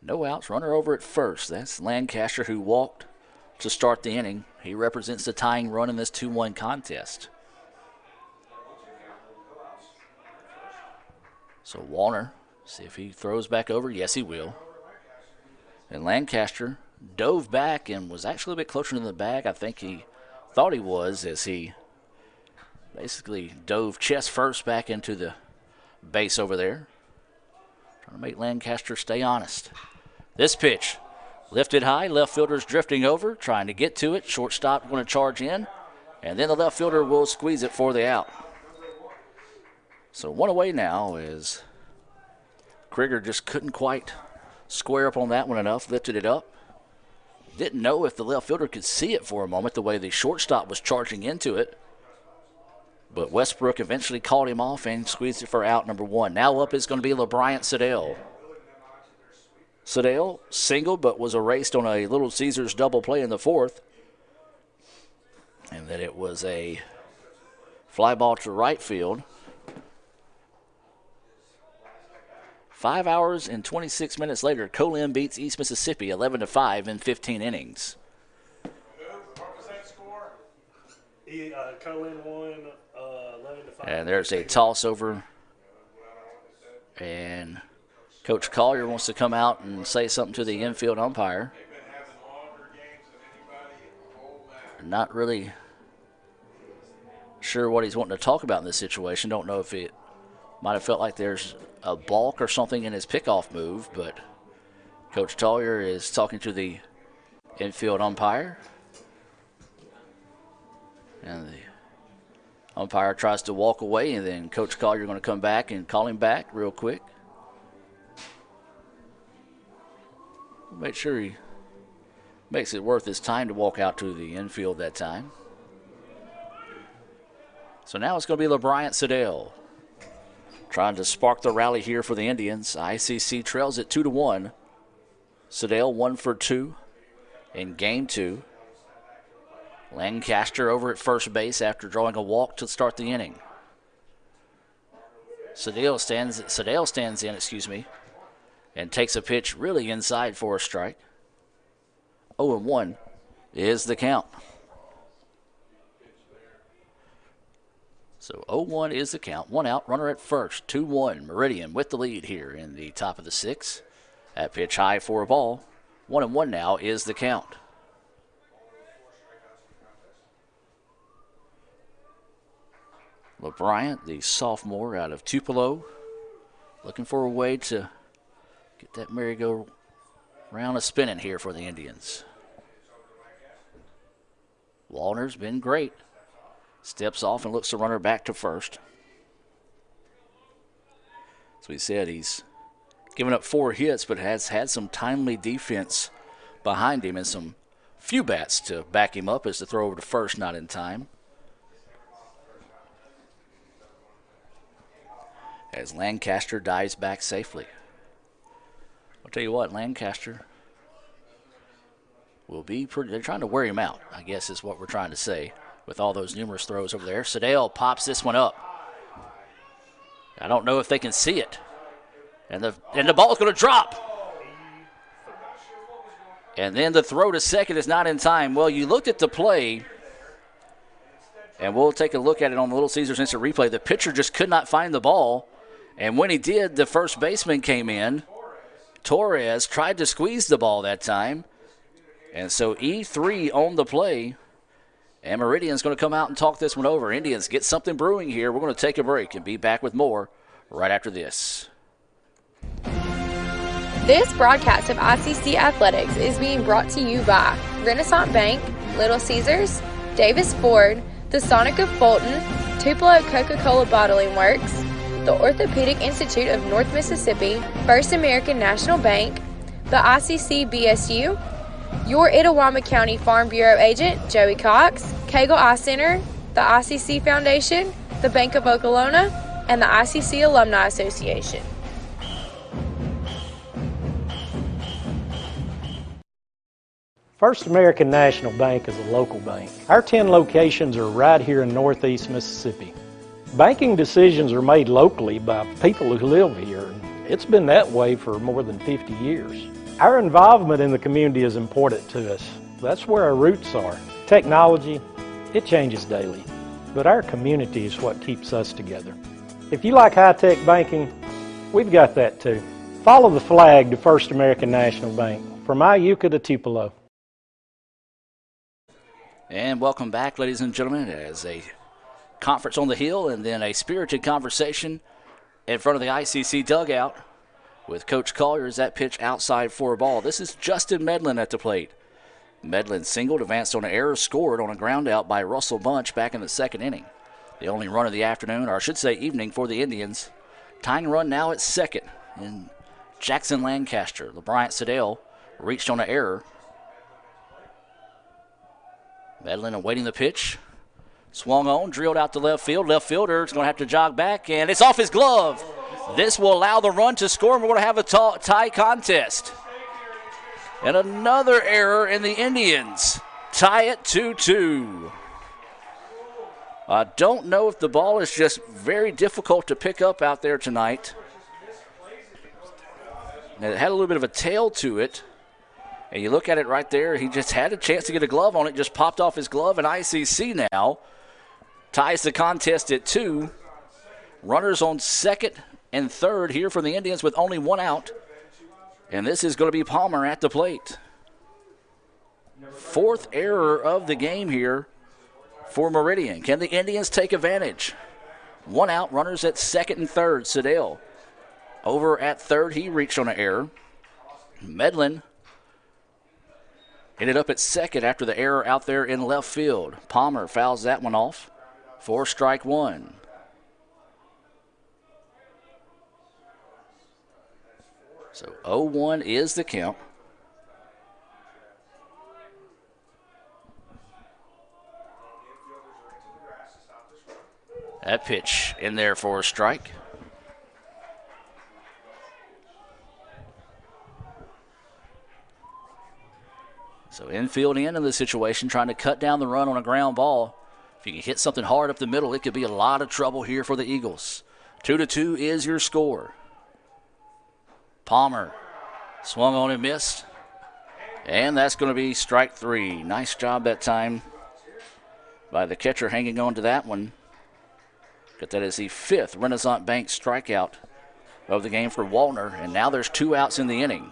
No outs, runner over at first. That's Lancaster, who walked to start the inning. He represents the tying run in this 2-1 contest. So Wallner, see if he throws back over. Yes, he will. And Lancaster dove back and was actually a bit closer to the bag. I think he thought he was, as he basically dove chest first back into the base over there. Trying to make Lancaster stay honest. This pitch lifted high, left fielder's drifting over, trying to get to it. Shortstop going to charge in, and then the left fielder will squeeze it for the out. So one away now is Krieger just couldn't quite square up on that one enough, lifted it up. Didn't know if the left fielder could see it for a moment, the way the shortstop was charging into it. But Westbrook eventually called him off and squeezed it for out number 1. Now up is going to be LeBryant Siddell. Siddell singled but was erased on a Little Caesars double play in the 4th. And then it was a fly ball to right field. 5 hours and 26 minutes later, Colin beats East Mississippi 11-5 in 15 innings. What was that score? Colin won 11-5. And there's a toss over. And Coach Collier wants to come out and say something to the infield umpire. Not really sure what he's wanting to talk about in this situation. Don't know if it might have felt like there's a balk or something in his pickoff move, but Coach Collier is talking to the infield umpire. And the umpire tries to walk away, and then Coach Collier going to come back and call him back real quick. Make sure he makes it worth his time to walk out to the infield that time. So now it's going to be LeBryant Siddell trying to spark the rally here for the Indians. ICC trails it 2-1. Siddell 1 for 2 in game 2. Lancaster over at first base after drawing a walk to start the inning. Siddell stands in, and takes a pitch really inside for a strike. 0-1 is the count. So 0-1 is the count. 1 out, runner at first. 2-1. Meridian with the lead here in the top of the 6th. That pitch high for a ball. 1-1 now is the count. LeBryant, the sophomore out of Tupelo, looking for a way to get that merry-go-round a spinning here for the Indians. Wallner's been great. Steps off and looks the runner back to first. As we said, he's given up 4 hits, but has had some timely defense behind him and some few bats to back him up as the throw over to first not in time. As Lancaster dives back safely. I'll tell you what, Lancaster will be pretty, they're trying to wear him out, I guess is what we're trying to say, with all those numerous throws over there. Siddell pops this one up. I don't know if they can see it. And the ball's going to drop. And then the throw to second is not in time. Well, you looked at the play, and we'll take a look at it on the Little Caesars Instant Replay. The pitcher just could not find the ball. And when he did, the first baseman came in. Torres tried to squeeze the ball that time. And so E3 on the play. And Meridian's going to come out and talk this one over. Indians get something brewing here. We're going to take a break and be back with more right after this. This broadcast of ICC Athletics is being brought to you by Renaissance Bank, Little Caesars, Davis Ford, the Sonic of Fulton, Tupelo Coca-Cola Bottling Works, the Orthopedic Institute of North Mississippi, First American National Bank, the ICC BSU, your Itawamba County Farm Bureau agent, Joey Cox, Cagle Eye Center, the ICC Foundation, the Bank of Okolona, and the ICC Alumni Association. First American National Bank is a local bank. Our 10 locations are right here in Northeast Mississippi. Banking decisions are made locally by people who live here. It's been that way for more than 50 years. Our involvement in the community is important to us. That's where our roots are. Technology, it changes daily, but our community is what keeps us together. If you like high-tech banking, we've got that too. Follow the flag to First American National Bank. from Iuka to Tupelo. And welcome back, ladies and gentlemen, as a conference on the hill and then a spirited conversation in front of the ICC dugout with Coach Collier as that pitch outside for a ball. This is Justin Medlin at the plate. Medlin singled, advanced on an error, scored on a ground out by Russell Bunch back in the second inning. The only run of the afternoon, or I should say evening, for the Indians. Tying run now at second in Jackson Lancaster. LeBryant Sedale reached on an error. Medlin awaiting the pitch. Swung on, drilled out to left field. Left fielder is going to have to jog back, and it's off his glove. This will allow the run to score, and we're going to have a tie contest. And another error in the Indians. Tie it 2-2. I don't know if the ball is just very difficult to pick up out there tonight. And it had a little bit of a tail to it. And you look at it right there, he just had a chance to get a glove on it, just popped off his glove, and ICC now ties the contest at 2. Runners on second and third here for the Indians with only one out. And this is going to be Palmer at the plate. Fourth error of the game here for Meridian. Can the Indians take advantage? One out, runners at second and third. Sedale over at third, he reached on an error. Medlin ended up at second after the error out there in left field. Palmer fouls that one off for strike one. So 0-1 is the count. That pitch in there for a strike. So infield in the situation, trying to cut down the run on a ground ball. If you can hit something hard up the middle, it could be a lot of trouble here for the Eagles. 2-2 is your score. Palmer swung on and missed. And that's going to be strike 3. Nice job that time by the catcher hanging on to that one. But that is the 5th Renaissance Bank strikeout of the game for Walner. And now there's 2 outs in the inning.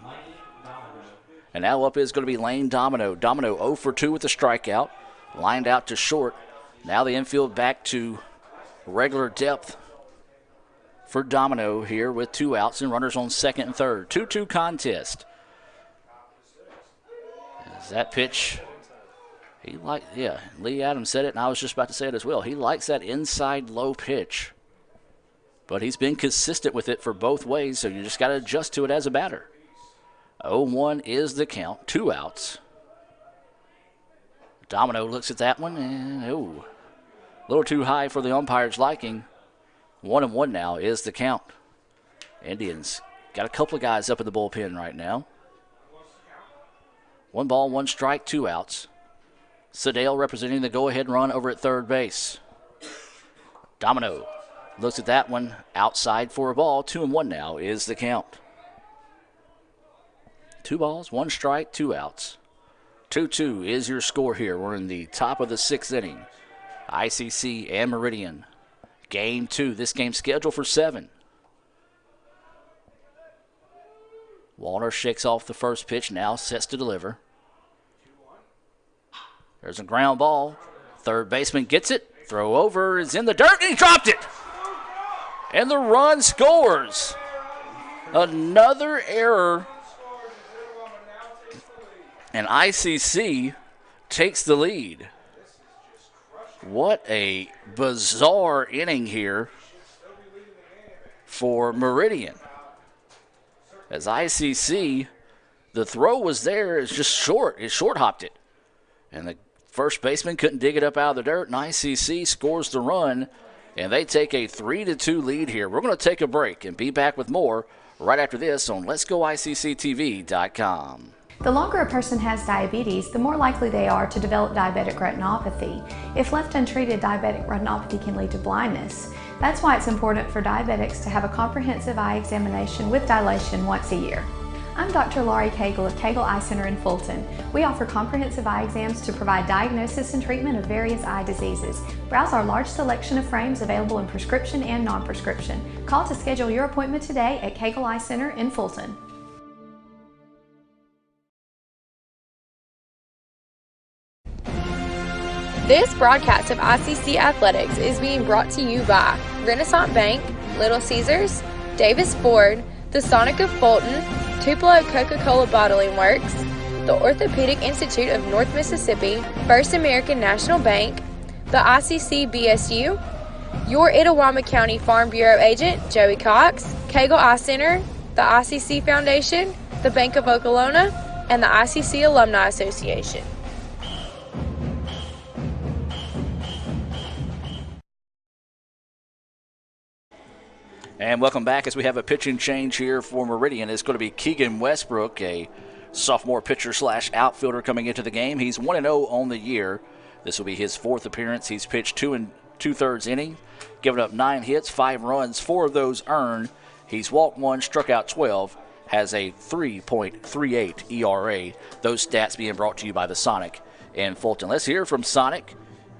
And now up is going to be Lane Domino. Domino 0 for 2 with the strikeout. Lined out to short. Now the infield back to regular depth for Domino here with 2 outs and runners on second and third. 2-2 contest. As that pitch, Lee Adams said it, and I was just about to say it as well. He likes that inside low pitch. But he's been consistent with it for both ways, so you just got to adjust to it as a batter. 0-1 is the count. 2 outs. Domino looks at that one, and a little too high for the umpire's liking. 1-1 now is the count. Indians got a couple of guys up in the bullpen right now. 1 ball, 1 strike, 2 outs. Sedale representing the go-ahead run over at third base. Domino looks at that one outside for a ball. 2-1 now is the count. 2 balls, 1 strike, 2 outs. 2-2 is your score here. We're in the top of the 6th inning. ICC and Meridian. Game 2. This game's scheduled for 7. Walner shakes off the first pitch, now sets to deliver. There's a ground ball. Third baseman gets it. Throw over is in the dirt, and he dropped it. And the run scores. Another error. And ICC takes the lead. What a bizarre inning here for Meridian. As ICC, the throw was there, it's just short. It short-hopped it. And the first baseman couldn't dig it up out of the dirt, and ICC scores the run, and they take a 3-2 lead here. We're going to take a break and be back with more right after this on Let'sGoICCTV.com. The longer a person has diabetes, the more likely they are to develop diabetic retinopathy. If left untreated, diabetic retinopathy can lead to blindness. That's why it's important for diabetics to have a comprehensive eye examination with dilation once a year. I'm Dr. Laurie Cagle of Cagle Eye Center in Fulton. We offer comprehensive eye exams to provide diagnosis and treatment of various eye diseases. Browse our large selection of frames available in prescription and non-prescription. Call to schedule your appointment today at Cagle Eye Center in Fulton. This broadcast of ICC Athletics is being brought to you by Renaissance Bank, Little Caesars, Davis Ford, the Sonic of Fulton, Tupelo Coca-Cola Bottling Works, the Orthopedic Institute of North Mississippi, First American National Bank, the ICC BSU, your Itawamba County Farm Bureau agent, Joey Cox, Cagle Eye Center, the ICC Foundation, the Bank of Okolona, and the ICC Alumni Association. And welcome back as we have a pitching change here for Meridian. It's going to be Keegan Westbrook, a sophomore pitcher / outfielder coming into the game. He's 1-0 on the year. This will be his 4th appearance. He's pitched 2 2/3 innings, given up 9 hits, 5 runs, 4 of those earned. He's walked 1, struck out 12, has a 3.38 ERA. Those stats being brought to you by the Sonic in Fulton. Let's hear from Sonic.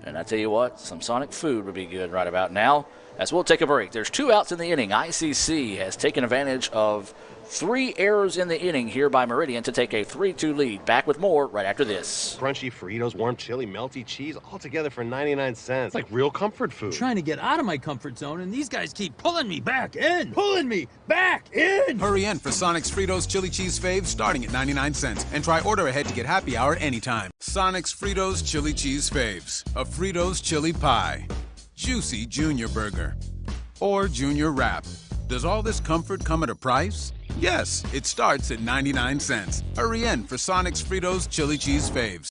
And I tell you what, some Sonic food would be good right about now. As we'll take a break. There's 2 outs in the inning. ICC has taken advantage of 3 errors in the inning here by Meridian to take a 3-2 lead. Back with more right after this. Crunchy Fritos, warm chili, melty cheese, all together for 99 cents. It's like real comfort food. I'm trying to get out of my comfort zone, and these guys keep pulling me back in. Pulling me back in! Hurry in for Sonic's Fritos Chili Cheese Faves starting at 99 cents. And try order ahead to get happy hour anytime. Sonic's Fritos Chili Cheese Faves. A Fritos chili pie. Juicy Junior Burger. Or Junior Wrap. Does all this comfort come at a price? Yes, it starts at 99 cents. Hurry in for Sonic's Fritos Chili Cheese Faves.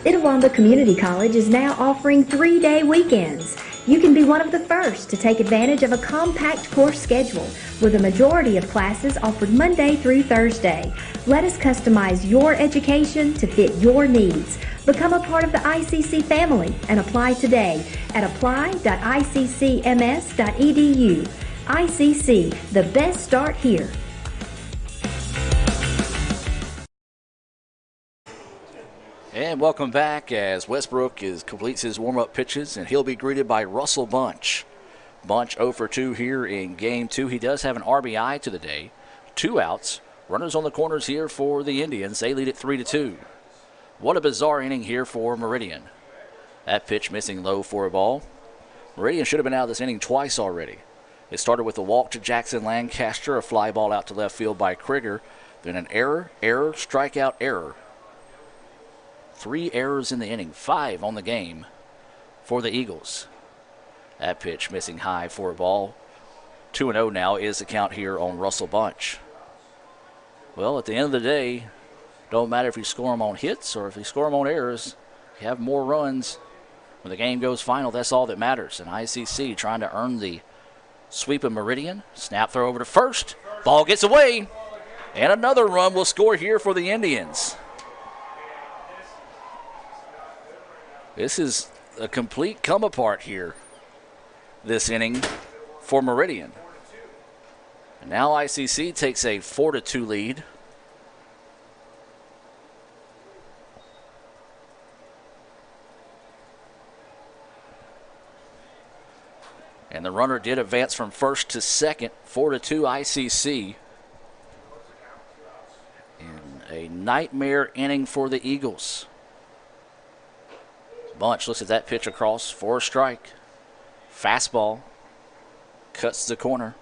Itawamba Community College is now offering 3-day weekends. You can be one of the first to take advantage of a compact course schedule with a majority of classes offered Monday through Thursday. Let us customize your education to fit your needs. Become a part of the ICC family and apply today at apply.iccms.edu. ICC, the best start here. And welcome back as Westbrook completes his warm-up pitches, and he'll be greeted by Russell Bunch. Bunch 0 for 2 here in Game 2. He does have an RBI to the day. 2 outs. Runners on the corners here for the Indians. They lead it 3-2. What a bizarre inning here for Meridian. That pitch missing low for a ball. Meridian should have been out of this inning twice already. It started with a walk to Jackson Lancaster, a fly ball out to left field by Krieger, then an error, strikeout, error. 3 errors in the inning, 5 on the game for the Eagles. That pitch missing high for a ball. 2-0 now is the count here on Russell Bunch. Well, at the end of the day, don't matter if you score them on hits or if you score them on errors, you have more runs. When the game goes final, that's all that matters. And ICC trying to earn the sweep of Meridian. Snap throw over to first. Ball gets away. And another run will score here for the Indians. This is a complete come apart here this inning for Meridian. And now ICC takes a 4-2 lead. And the runner did advance from first to second, 4-2 ICC. And a nightmare inning for the Eagles. Bunch looks at that pitch across for a strike. Fastball. Cuts the corner.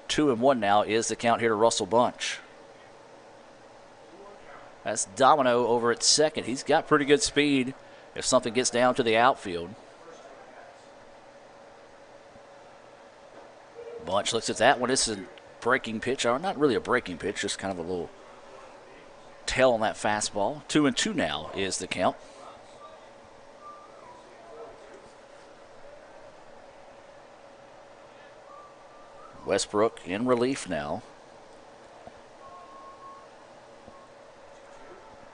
2-1 now is the count here to Russell Bunch. That's Domino over at second. He's got pretty good speed if something gets down to the outfield. Bunch looks at that one. It's a breaking pitch, or not really a breaking pitch, just kind of a little tail on that fastball. 2-2 now is the count. Westbrook in relief now.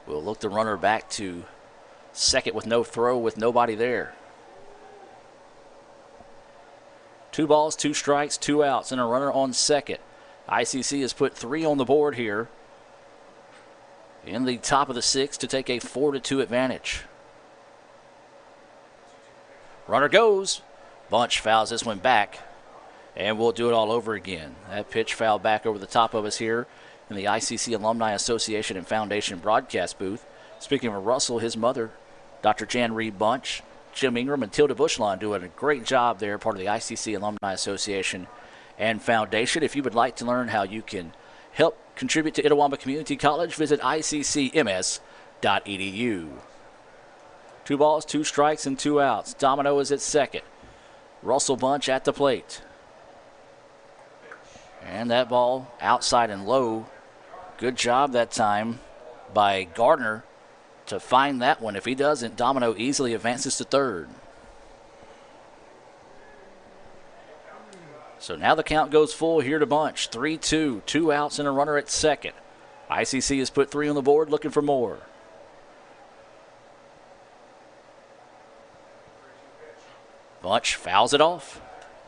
We'll look the runner back to second with no throw, with nobody there. 2 balls, 2 strikes, 2 outs, and a runner on second. ICC has put 3 on the board here in the top of the 6th to take a 4-2 advantage. Runner goes. Bunch fouls this one back. And we'll do it all over again. That pitch fouled back over the top of us here in the ICC Alumni Association and Foundation broadcast booth. Speaking of Russell, his mother, Dr. Jan Reed Bunch, Jim Ingram, and Tilda Bushlawn doing a great job there, part of the ICC Alumni Association and Foundation. If you would like to learn how you can help contribute to Itawamba Community College, visit iccms.edu. 2 balls, 2 strikes, and 2 outs. Domino is at second. Russell Bunch at the plate. And that ball outside and low. Good job that time by Gardner to find that one. If he doesn't, Domino easily advances to third. So now the count goes full here to Bunch. 3-2, 2 outs and a runner at second. ICC has put 3 on the board, looking for more. Bunch fouls it off.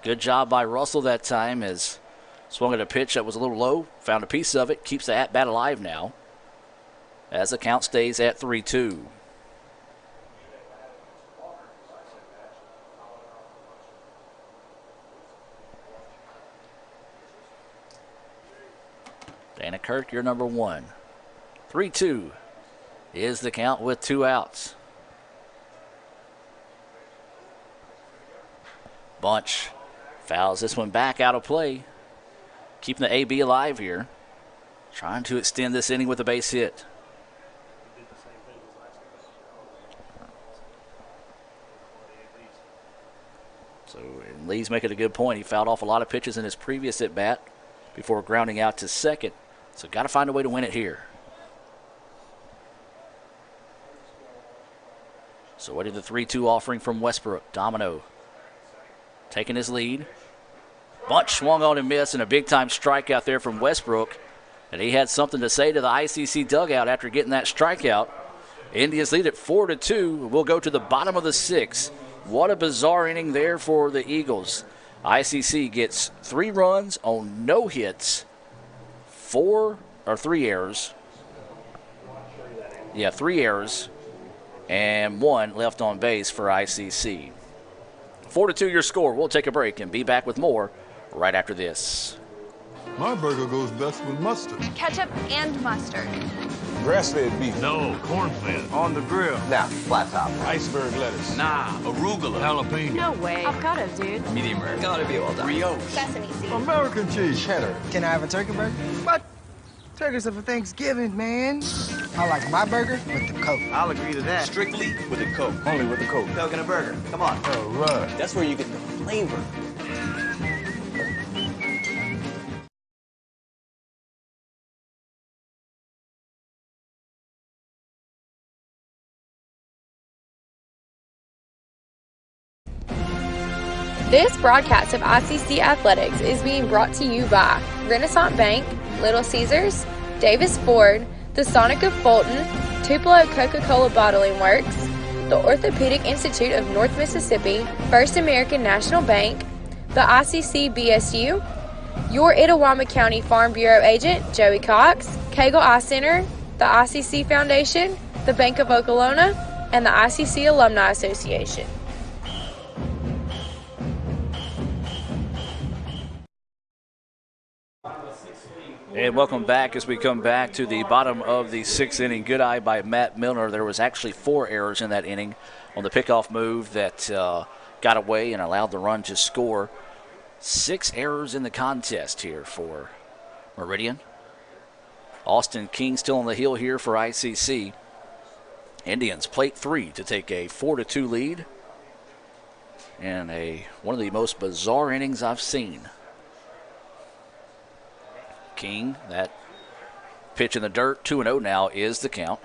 Good job by Russell that time as swung at a pitch that was a little low, found a piece of it, keeps the at-bat alive now as the count stays at 3-2. Dana Kirk, you're number 1. 3-2 is the count with 2 outs. Bunch fouls this one back out of play. Keeping the AB alive here. Trying to extend this inning with a base hit. So Lee's making a good point. He fouled off a lot of pitches in his previous at-bat before grounding out to second. So got to find a way to win it here. So what did the 3-2 offering from Westbrook? Domino taking his lead. Bunch swung on and missed, and a big-time strikeout there from Westbrook. And he had something to say to the ICC dugout after getting that strikeout. Indians lead at 4-2. We'll go to the bottom of the 6th. What a bizarre inning there for the Eagles. ICC gets 3 runs on no hits, 3 errors. Yeah, 3 errors, and 1 left on base for ICC. 4-2 your score. We'll take a break and be back with more right after this. My burger goes best with mustard. Ketchup and mustard. Grass-fed beef. No, corn-fed. On the grill. Now, flat top. Iceberg lettuce. Nah, arugula. Jalapeno. No way. Avocado, dude. Medium rare. Gotta be well done. Brioche. Sesame seeds. American cheese. Cheddar. Can I have a turkey burger? What? Turkey's for Thanksgiving, man. I like my burger with the Coke. I'll agree to that. Strictly with a Coke. Only with the Coke. Coke and a burger. Come on. All right. That's where you get the flavor. This broadcast of ICC Athletics is being brought to you by Renaissance Bank, Little Caesars, Davis Ford, the Sonic of Fulton, Tupelo Coca-Cola Bottling Works, the Orthopedic Institute of North Mississippi, First American National Bank, the ICC BSU, your Itawamba County Farm Bureau agent, Joey Cox, Cagle Eye Center, the ICC Foundation, the Bank of Okolona, and the ICC Alumni Association. And welcome back as we come back to the bottom of the 6th inning. Good eye by Matt Milner. There was actually 4 errors in that inning on the pickoff move that got away and allowed the run to score. 6 errors in the contest here for Meridian. Austin King still on the hill here for ICC. Indians plate 3 to take a 4-2 lead. And one of the most bizarre innings I've seen. King, that pitch in the dirt, 2-0 now is the count.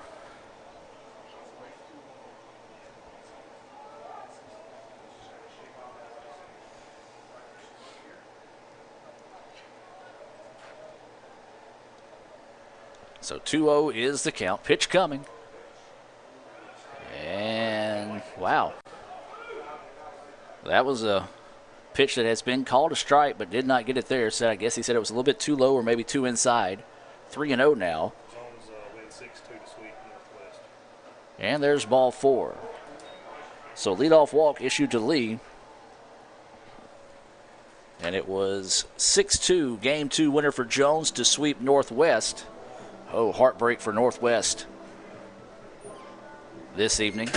So 2-0 is the count. Pitch coming. And wow. That was a pitch that has been called a strike but did not get it there. So I guess he said it was a little bit too low or maybe too inside. 3-0 now. Zones win 6-2 to sweep Northwest. And there's ball 4. So leadoff walk issued to Lee. And it was 6-2, Game 2 winner for Jones to sweep Northwest. Oh, heartbreak for Northwest this evening.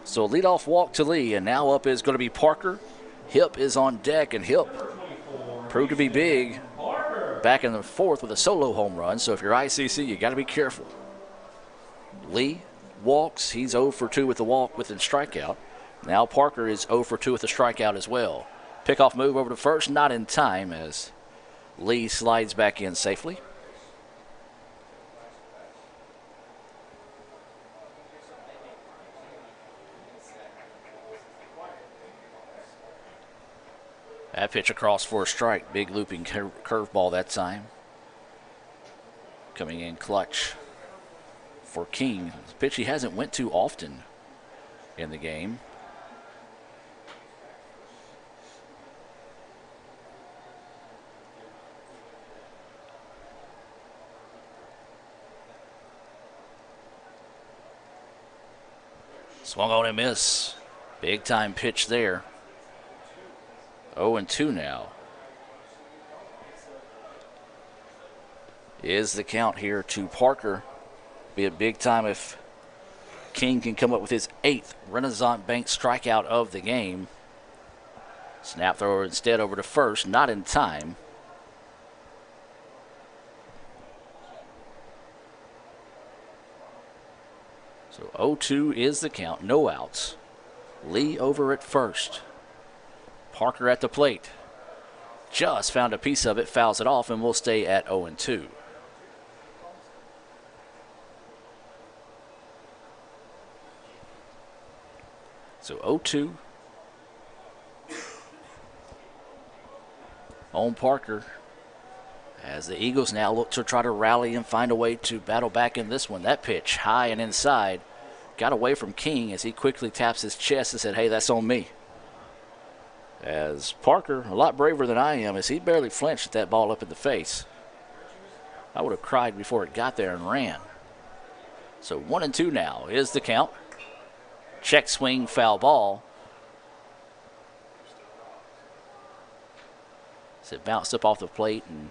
So leadoff walk to Lee, and now up is going to be Parker. Hip is on deck, and Hip proved to be big back in the fourth with a solo home run. So if you're ICC, you got to be careful. Lee walks. He's 0 for 2 with the walk with a strikeout. Now Parker is 0 for 2 with a strikeout as well. Pickoff move over to first, not in time as Lee slides back in safely. That pitch across for a strike. Big looping curveball that time. Coming in clutch for King. It's a pitch he hasn't went to often in the game. Swung on and miss. Big time pitch there. 0-2 now. Is the count here to Parker. Be a big time if King can come up with his 8th Renaissance Bank strikeout of the game. Snap thrower instead over to first, not in time. So 0-2 is the count, no outs. Lee over at first. Parker at the plate. Just found a piece of it, fouls it off, and we'll stay at 0-2. So 0-2 on Parker as the Eagles now look to try to rally and find a way to battle back in this one. That pitch high and inside got away from King as he quickly taps his chest and said, hey, that's on me. As Parker, a lot braver than I am, as he barely flinched at that ball up in the face. I would have cried before it got there and ran. So 1-2 now is the count. Check swing, foul ball. So it bounced up off the plate and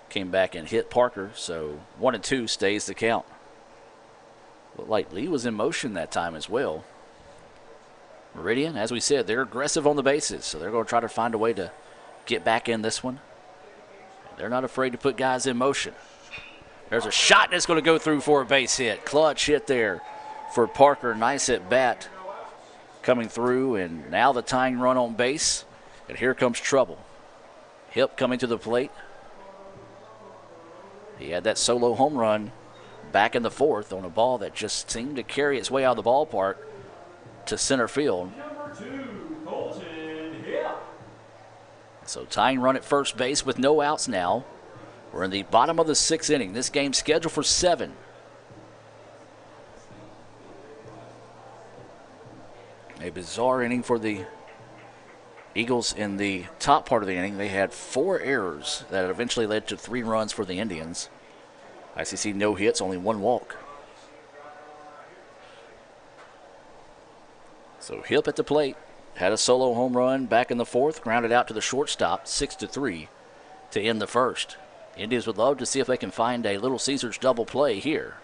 came back and hit Parker. So 1-2 stays the count. Looked like Lee was in motion that time as well. Meridian, as we said, they're aggressive on the bases, so they're going to try to find a way to get back in this one. They're not afraid to put guys in motion. There's a shot that's going to go through for a base hit. Clutch hit there for Parker. Nice at bat coming through, and now the tying run on base, and here comes trouble. Hip coming to the plate. He had that solo home run back in the fourth on a ball that just seemed to carry its way out of the ballpark to center field. So tying run at first base with no outs now. We're in the bottom of the 6th inning. This game's scheduled for 7. A bizarre inning for the Eagles in the top part of the inning. They had 4 errors that eventually led to 3 runs for the Indians. ICC no hits, only 1 walk. So Hip at the plate, had a solo home run back in the fourth, grounded out to the shortstop, 6-3 to end the first. Indians would love to see if they can find a Little Caesars double play here.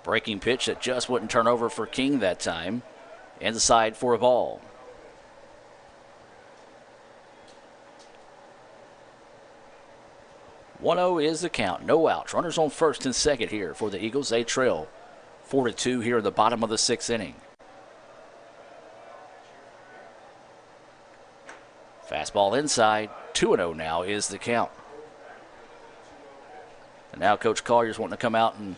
Breaking pitch that just wouldn't turn over for King that time. Inside for a ball. "1-0 is the count. No outs. Runners on first and second here for the Eagles. They trail 4-2 here in the bottom of the 6th inning. Fastball inside. 2-0 now is the count. And now Coach Collier's wanting to come out and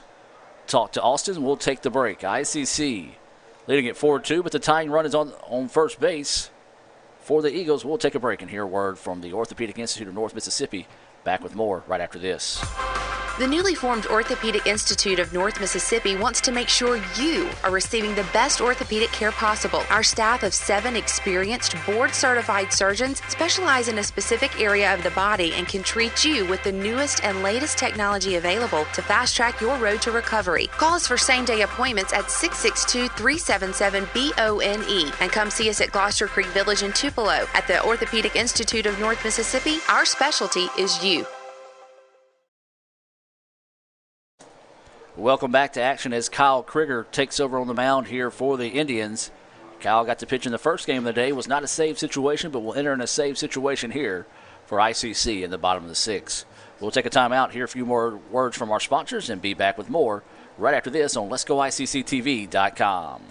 talk to Austin. We'll take the break. ICC leading at 4-2, but the tying run is on first base for the Eagles. We'll take a break and hear a word from the Orthopedic Institute of North Mississippi. Back with more right after this. The newly formed Orthopedic Institute of North Mississippi wants to make sure you are receiving the best orthopedic care possible. Our staff of 7 experienced, board-certified surgeons specialize in a specific area of the body and can treat you with the newest and latest technology available to fast-track your road to recovery. Call us for same-day appointments at 662-377-BONE and come see us at Gloucester Creek Village in Tupelo. At the Orthopedic Institute of North Mississippi, our specialty is you. Welcome back to action as Kyle Krieger takes over on the mound here for the Indians. Kyle got to pitch in the first game of the day. Was not a save situation, but will enter in a save situation here for ICC in the bottom of the 6th. We'll take a timeout, hear a few more words from our sponsors, and be back with more right after this on Let'sGoICCTV.com.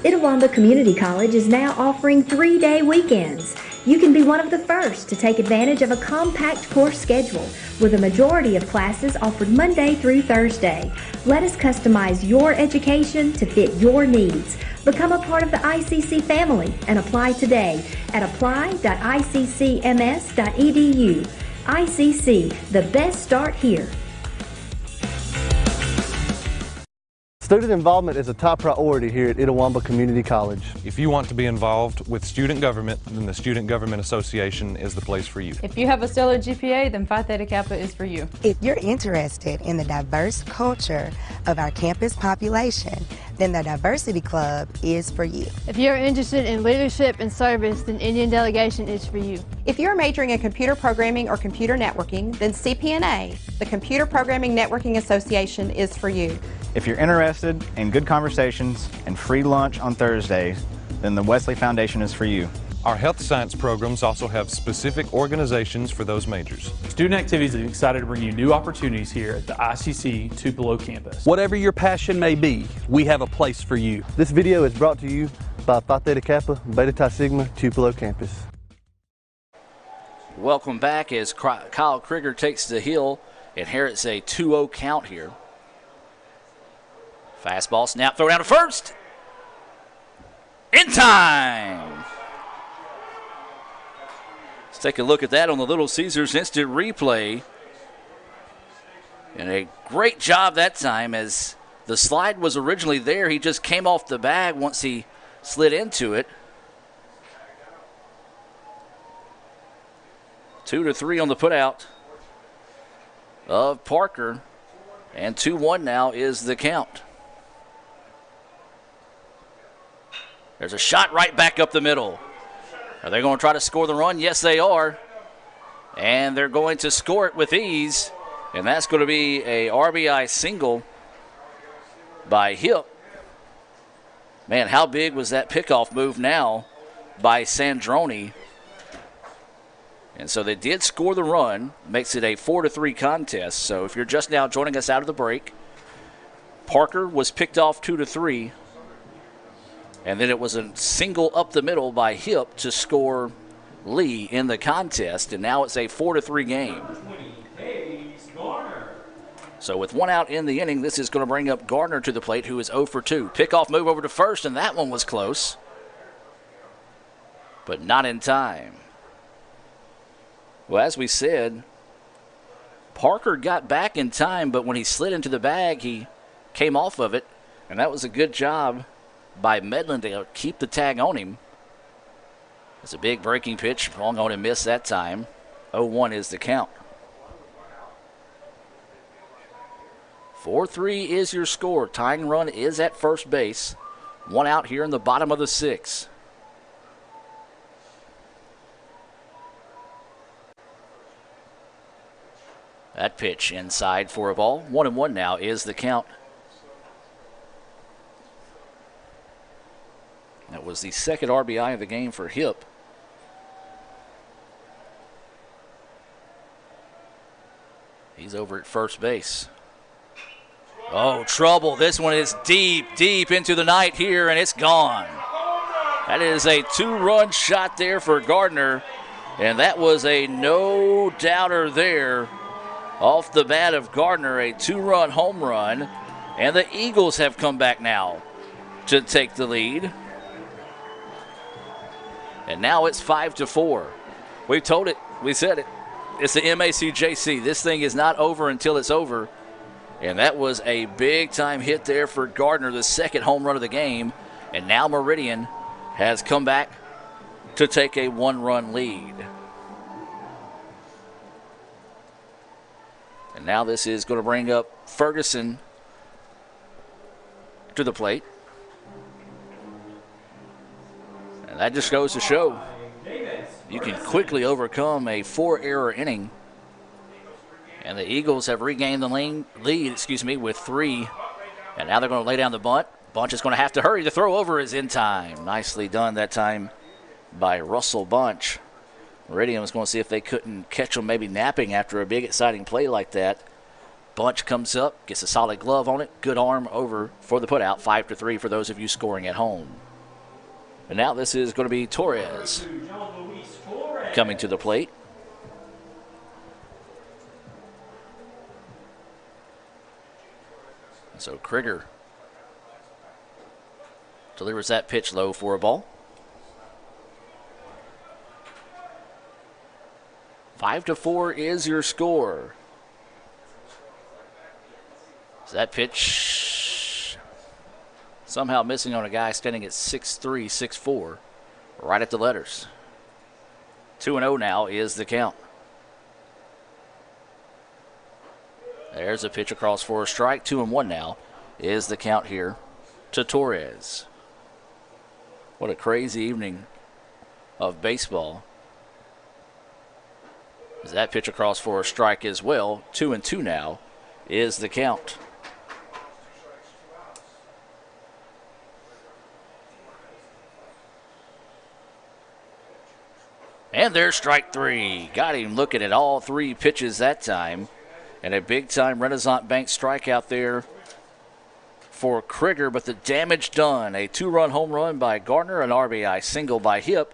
Itawamba Community College is now offering 3-day weekends. You can be one of the first to take advantage of a compact course schedule with a majority of classes offered Monday through Thursday. Let us customize your education to fit your needs. Become a part of the ICC family and apply today at apply.iccms.edu. ICC, the best start here. Student involvement is a top priority here at Itawamba Community College. If you want to be involved with student government, then the Student Government Association is the place for you. If you have a stellar GPA, then Phi Theta Kappa is for you. If you're interested in the diverse culture of our campus population, then the Diversity Club is for you. If you're interested in leadership and service, then Indian Delegation is for you. If you're majoring in computer programming or computer networking, then CPNA, the Computer Programming Networking Association, is for you. If you're interested in good conversations and free lunch on Thursdays, then the Wesley Foundation is for you. Our health science programs also have specific organizations for those majors. Student Activities is excited to bring you new opportunities here at the ICC Tupelo campus. Whatever your passion may be, we have a place for you. This video is brought to you by Phi Theta Kappa, Beta Chi Sigma, Tupelo campus. Welcome back as Kyle Krieger takes the hill, inherits a 2-0 count here. Fastball, snap, throw down to first. In time. Let's take a look at that on the Little Caesars instant replay. And a great job that time as the slide was originally there. He just came off the bag once he slid into it. 2-3 on the putout of Parker. And 2-1 now is the count. There's a shot right back up the middle. Are they going to try to score the run? Yes, they are. And they're going to score it with ease. And that's going to be a RBI single by Hip. Man, how big was that pickoff move now by Sandroni? And so they did score the run. Makes it a 4-3 contest. So if you're just now joining us out of the break, Parker was picked off 2-3. And then it was a single up the middle by Hip to score Lee in the contest. And now it's a 4-3 game. So with 1 out in the inning, this is going to bring up Gardner to the plate, who is 0 for 2. Pickoff move over to first, and that one was close. But not in time. Well, as we said, Parker got back in time, but when he slid into the bag, he came off of it. And that was a good job by Medlin to keep the tag on him. It's a big breaking pitch. Long on and missed that time. 0-1 is the count. 4-3 is your score. Tying run is at first base. 1 out here in the bottom of the 6th. That pitch inside for a ball. 1-1 now is the count. That was the second RBI of the game for Hip. He's over at first base. Oh, trouble. This one is deep, deep into the night here, and it's gone. That is a 2-run shot there for Gardner, and that was a no-doubter there off the bat of Gardner, a 2-run home run, and the Eagles have come back now to take the lead. And now it's 5-4. We told it. We said it. It's the MACJC. This thing is not over until it's over. And that was a big-time hit there for Gardner, the second home run of the game. And now Meridian has come back to take a one-run lead. And now this is going to bring up Ferguson to the plate. And that just goes to show you can quickly overcome a 4-error inning. And the Eagles have regained the lead, with 3. And now they're going to lay down the bunt. Bunch is going to have to hurry. The throw over is in time. Nicely done that time by Russell Bunch. Meridian was going to see if they couldn't catch him maybe napping after a big exciting play like that. Bunch comes up, gets a solid glove on it. Good arm over for the putout. 5-3 for those of you scoring at home. And now this is going to be Torres coming to the plate. So Krieger delivers that pitch low for a ball. 5-4 is your score. So that pitch somehow missing on a guy standing at 6'3", 6'4", right at the letters. 2-0 now is the count. There's a pitch across for a strike. 2-1 now is the count here to Torres. What a crazy evening of baseball. As that pitch across for a strike as well. 2-2 now is the count. And there's strike 3. Got him looking at all 3 pitches that time. And a big-time Renaissance Bank strikeout there for Krieger, but the damage done. A 2-run home run by Gardner, an RBI single by Hip.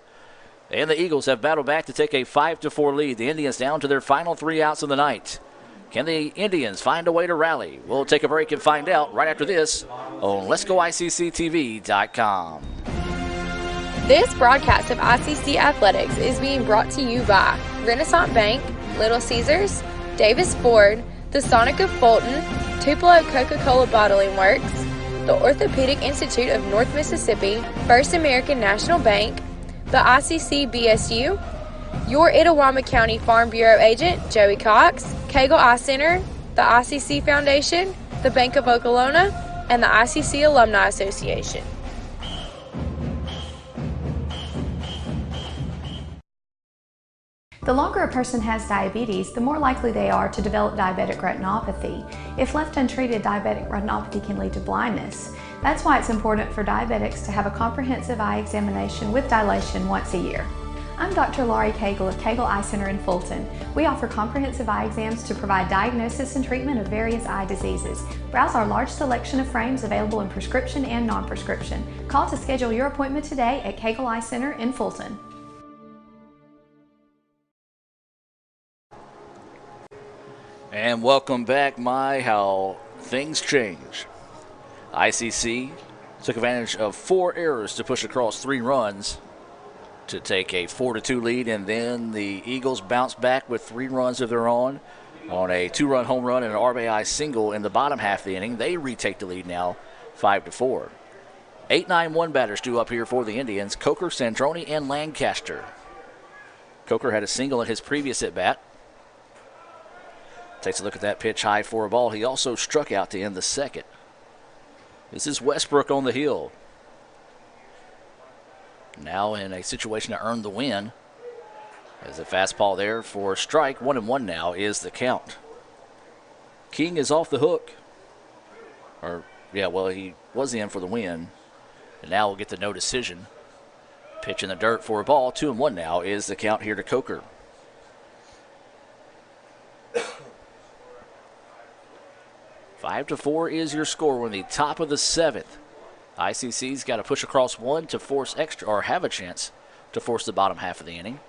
And the Eagles have battled back to take a 5-4 lead. The Indians down to their final 3 outs of the night. Can the Indians find a way to rally? We'll take a break and find out right after this on Let'sGoICCTV.com. This broadcast of ICC Athletics is being brought to you by Renaissance Bank, Little Caesars, Davis Ford, the Sonic of Fulton, Tupelo Coca-Cola Bottling Works, the Orthopedic Institute of North Mississippi, First American National Bank, the ICC BSU, your Itawamba County Farm Bureau agent, Joey Cox, Cagle Eye Center, the ICC Foundation, the Bank of Okolona, and the ICC Alumni Association. The longer a person has diabetes, the more likely they are to develop diabetic retinopathy. If left untreated, diabetic retinopathy can lead to blindness. That's why it's important for diabetics to have a comprehensive eye examination with dilation once a year. I'm Dr. Laurie Cagle of Cagle Eye Center in Fulton. We offer comprehensive eye exams to provide diagnosis and treatment of various eye diseases. Browse our large selection of frames available in prescription and non-prescription. Call to schedule your appointment today at Cagle Eye Center in Fulton. And welcome back. How things change. ICC took advantage of 4 errors to push across 3 runs to take a 4-2 lead, and then the Eagles bounced back with 3 runs of their own on a 2-run home run and an RBI single in the bottom half of the inning. They retake the lead now 5-4. 8-9-1 batters due up here for the Indians. Coker, Sandroni, and Lancaster. Coker had a single in his previous at-bat. Takes a look at that pitch high for a ball. He also struck out to end the second. This is Westbrook on the hill. Now in a situation to earn the win. There's a fastball there for a strike. 1-1 now is the count. King is off the hook. He was in for the win. And now we'll get the no decision. Pitch in the dirt for a ball. 2-1 now is the count here to Coker. 5-4 is your score. We're in the top of the 7th. ICC's got to push across 1 to force extra, or have a chance to force the bottom half of the inning.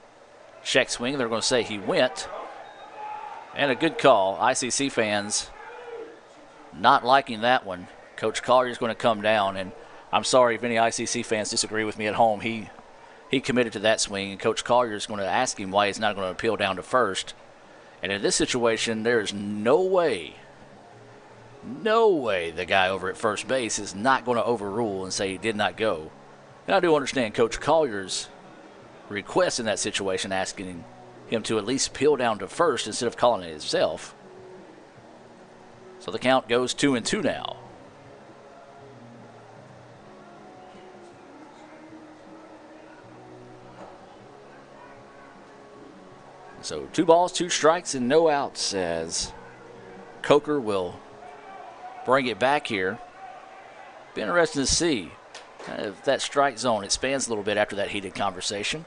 Check swing. They're going to say he went. And a good call. ICC fans not liking that one. Coach Collier's going to come down, and I'm sorry if any ICC fans disagree with me at home. He committed to that swing, and Coach Collier's going to ask him why he's not going to appeal down to first. And in this situation, there's no way the guy over at first base is not going to overrule and say he did not go. And I do understand Coach Collier's request in that situation, asking him to at least peel down to first instead of calling it himself. So the count goes 2-2 now. So 2 balls, 2 strikes, and no outs as Coker will bring it back here. Be interesting to see if that strike zone expands a little bit after that heated conversation.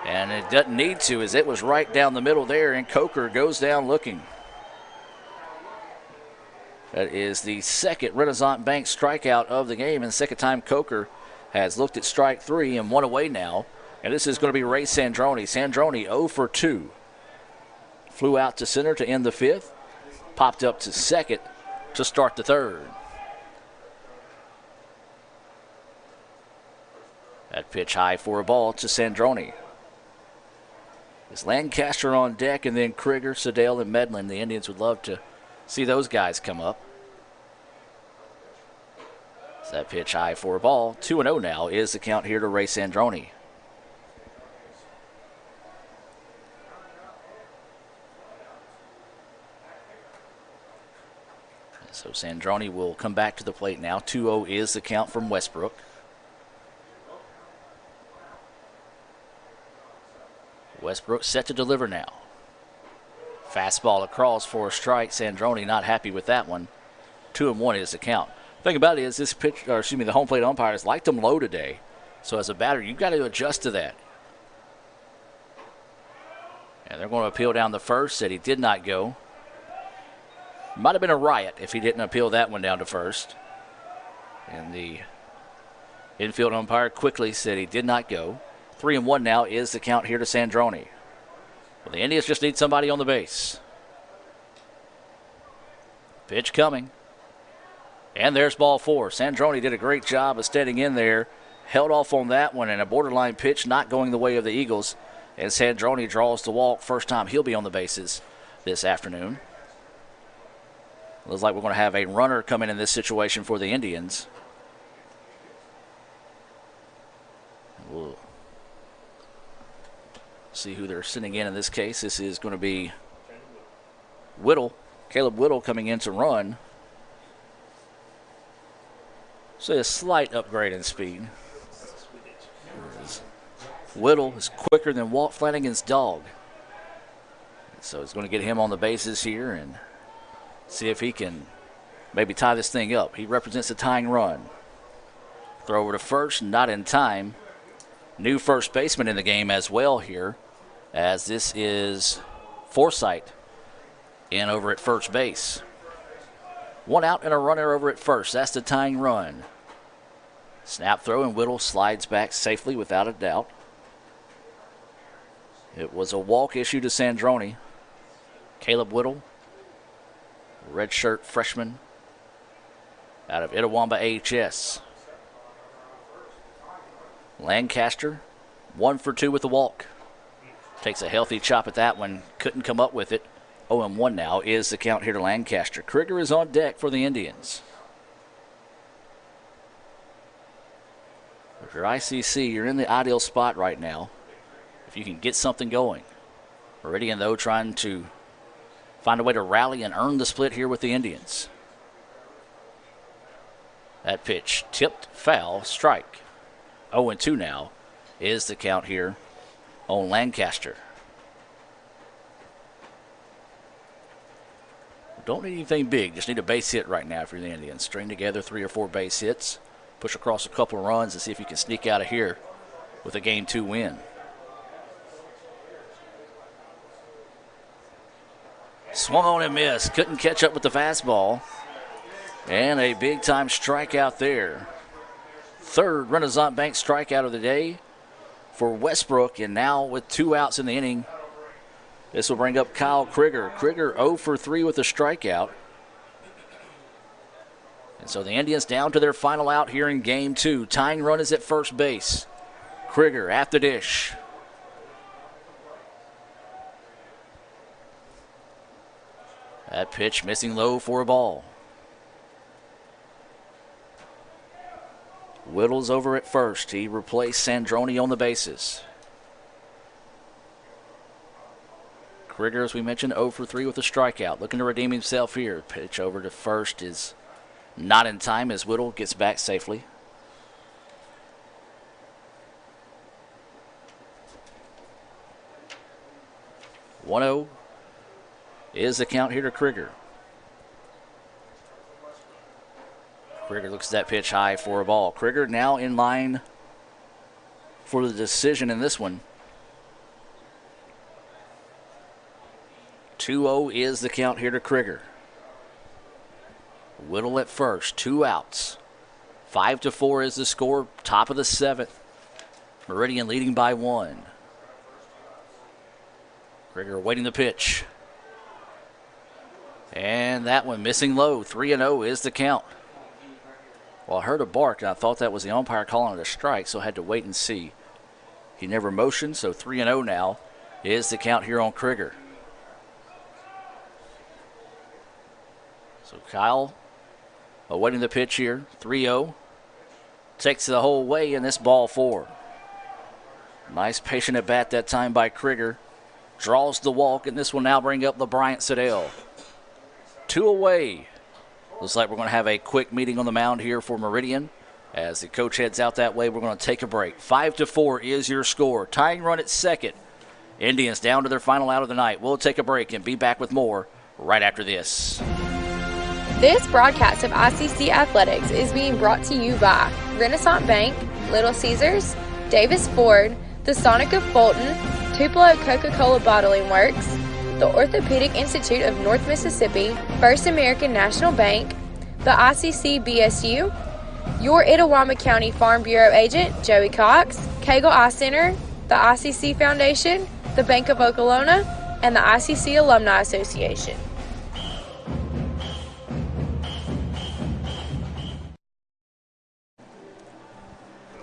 And it doesn't need to, as it was right down the middle there, and Coker goes down looking. That is the second Renaissance Bank strikeout of the game, and the second time Coker has looked at strike 3 and 1 away now. And this is going to be Ray Sandroni. Sandroni 0 for 2. Flew out to center to end the 5th. Popped up to second to start the 3rd. That pitch high for a ball to Sandroni. It's Lancaster on deck, and then Krieger, Sedale, and Medlin. The Indians would love to see those guys come up. So that pitch high for a ball. 2-0 now is the count here to Ray Sandroni. So Sandroni will come back to the plate now. 2-0 is the count from Westbrook. Westbrook set to deliver now. Fastball across for a strike. Sandroni not happy with that one. 2-1 is the count. The thing about it is this pitch, or excuse me, the home plate umpires liked them low today. So as a batter, you've got to adjust to that. And they're going to appeal down the first. Said he did not go. Might have been a riot if he didn't appeal that one down to first. And the infield umpire quickly said he did not go. 3-1 now is the count here to Sandroni. Well, the Indians just need somebody on the base. Pitch coming. And there's ball 4. Sandroni did a great job of steadying in there. Held off on that one, and a borderline pitch not going the way of the Eagles. And Sandroni draws the walk. First time he'll be on the bases this afternoon. Looks like we're going to have a runner come in this situation for the Indians. We'll see who they're sending in this case. This is going to be Whittle. Caleb Whittle coming in to run. So a slight upgrade in speed. Whittle is quicker than Walt Flanagan's dog. So it's going to get him on the bases here and see if he can maybe tie this thing up. He represents a tying run. Throw over to first, not in time. New first baseman in the game as well here, as this is Forsythe in over at first base. 1 out and a runner over at first. That's the tying run. Snap throw, and Whittle slides back safely without a doubt. It was a walk issue to Sandroni. Caleb Whittle, redshirt freshman out of Itawamba AHS. Lancaster, 1 for 2 with the walk. Takes a healthy chop at that one. Couldn't come up with it. 0-1 now is the count here to Lancaster. Krieger is on deck for the Indians. If you're ICC, you're in the ideal spot right now if you can get something going. Meridian, though, trying to find a way to rally and earn the split here with the Indians. That pitch tipped, foul, strike. 0-2 now is the count here on Lancaster. Don't need anything big, just need a base hit right now for the Indians. String together 3 or 4 base hits, push across a couple of runs, and see if you can sneak out of here with a Game 2 win. Swung on and missed. Couldn't catch up with the fastball. And a big-time strikeout there. 3rd Renaissance Bank strikeout of the day for Westbrook. And now with 2 outs in the inning, this will bring up Kyle Krieger. Krieger 0 for 3 with a strikeout. And so the Indians down to their final out here in Game 2. Tying run is at first base. Krieger at the dish. That pitch missing low for a ball. Whittles over at first. He replaced Sandroni on the bases. Krieger, as we mentioned, 0 for 3 with a strikeout. Looking to redeem himself here. Pitch over to first is not in time as Whittle gets back safely. One-0 is the count here to Krieger. Krieger looks at that pitch high for a ball. Krieger now in line for the decision in this one. 2-0 is the count here to Krieger. Whittle at first, 2 outs. 5-4 is the score, top of the 7th. Meridian leading by 1. Krieger waiting the pitch. And that one missing low. 3-0 is the count. Well, I heard a bark, and I thought that was the umpire calling it a strike, so I had to wait and see. He never motioned, so 3-0 now is the count here on Krieger. So Kyle awaiting the pitch here. 3-0. Takes the whole way in this ball 4. Nice patient at bat that time by Krieger. Draws the walk, and this will now bring up LeBryant Siddell. 2 away. Looks like we're going to have a quick meeting on the mound here for Meridian. As the coach heads out that way, we're going to take a break. 5-4 is your score. Tying run at second. Indians down to their final out of the night. We'll take a break and be back with more right after this. This broadcast of ICC Athletics is being brought to you by Renaissance Bank, Little Caesars, Davis Ford, the Sonic of Fulton, Tupelo Coca-Cola Bottling Works, the Orthopedic Institute of North Mississippi, First American National Bank, the ICC BSU, your Itawamba County Farm Bureau agent, Joey Cox, Cagle Eye Center, the ICC Foundation, the Bank of Okolona, and the ICC Alumni Association.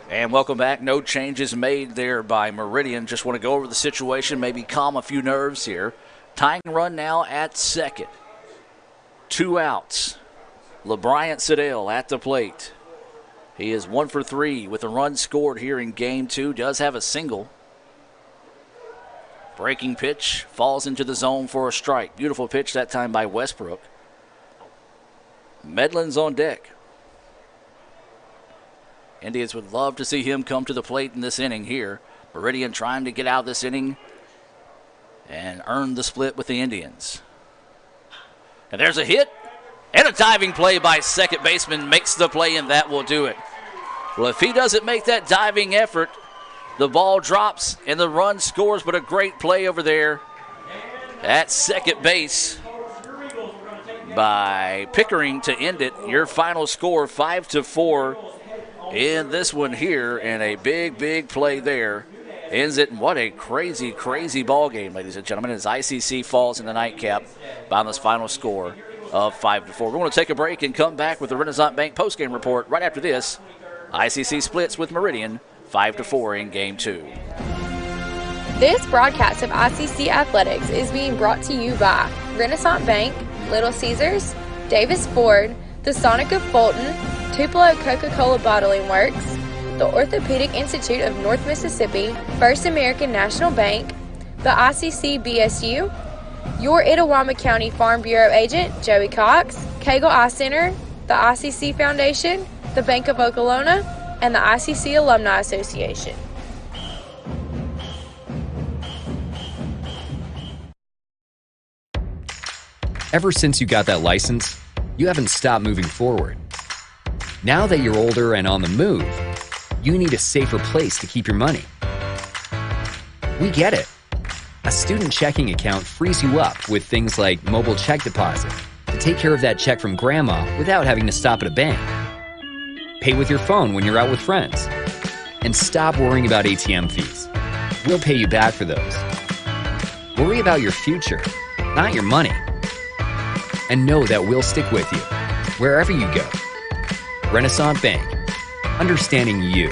And welcome back. No changes made there by Meridian. Just want to go over the situation, maybe calm a few nerves here. Tying run now at second. 2 outs. LeBryant Siddell at the plate. He is 1 for 3 with a run scored here in game 2. Does have a single. Breaking pitch falls into the zone for a strike. Beautiful pitch that time by Westbrook. Medlin's on deck. Indians would love to see him come to the plate in this inning here. Meridian trying to get out of this inning and earn the split with the Indians. And there's a hit and a diving play by second baseman makes the play, and that will do it. Well, if he doesn't make that diving effort, the ball drops and the run scores, but a great play over there at second base by Pickering to end it. Your final score, 5-4 in this one here, and a big, big play there ends it. And what a crazy, crazy ball game, ladies and gentlemen, as ICC falls in the nightcap by this final score of 5-4. We're going to take a break and come back with the Renaissance Bank postgame report right after this. ICC splits with Meridian 5-4 in game 2. This broadcast of ICC Athletics is being brought to you by Renaissance Bank, Little Caesars, Davis Ford, the Sonic of Fulton, Tupelo Coca-Cola Bottling Works, the Orthopedic Institute of North Mississippi, First American National Bank, the ICC BSU, your Itawamba County Farm Bureau agent, Joey Cox, Cagle Eye Center, the ICC Foundation, the Bank of Okolona, and the ICC Alumni Association. Ever since you got that license, you haven't stopped moving forward. Now that you're older and on the move, you need a safer place to keep your money. We get it. A student checking account frees you up with things like mobile check deposit to take care of that check from grandma without having to stop at a bank. Pay with your phone when you're out with friends. And stop worrying about ATM fees. We'll pay you back for those. Worry about your future, not your money. And know that we'll stick with you wherever you go. Renaissance Bank, understanding you.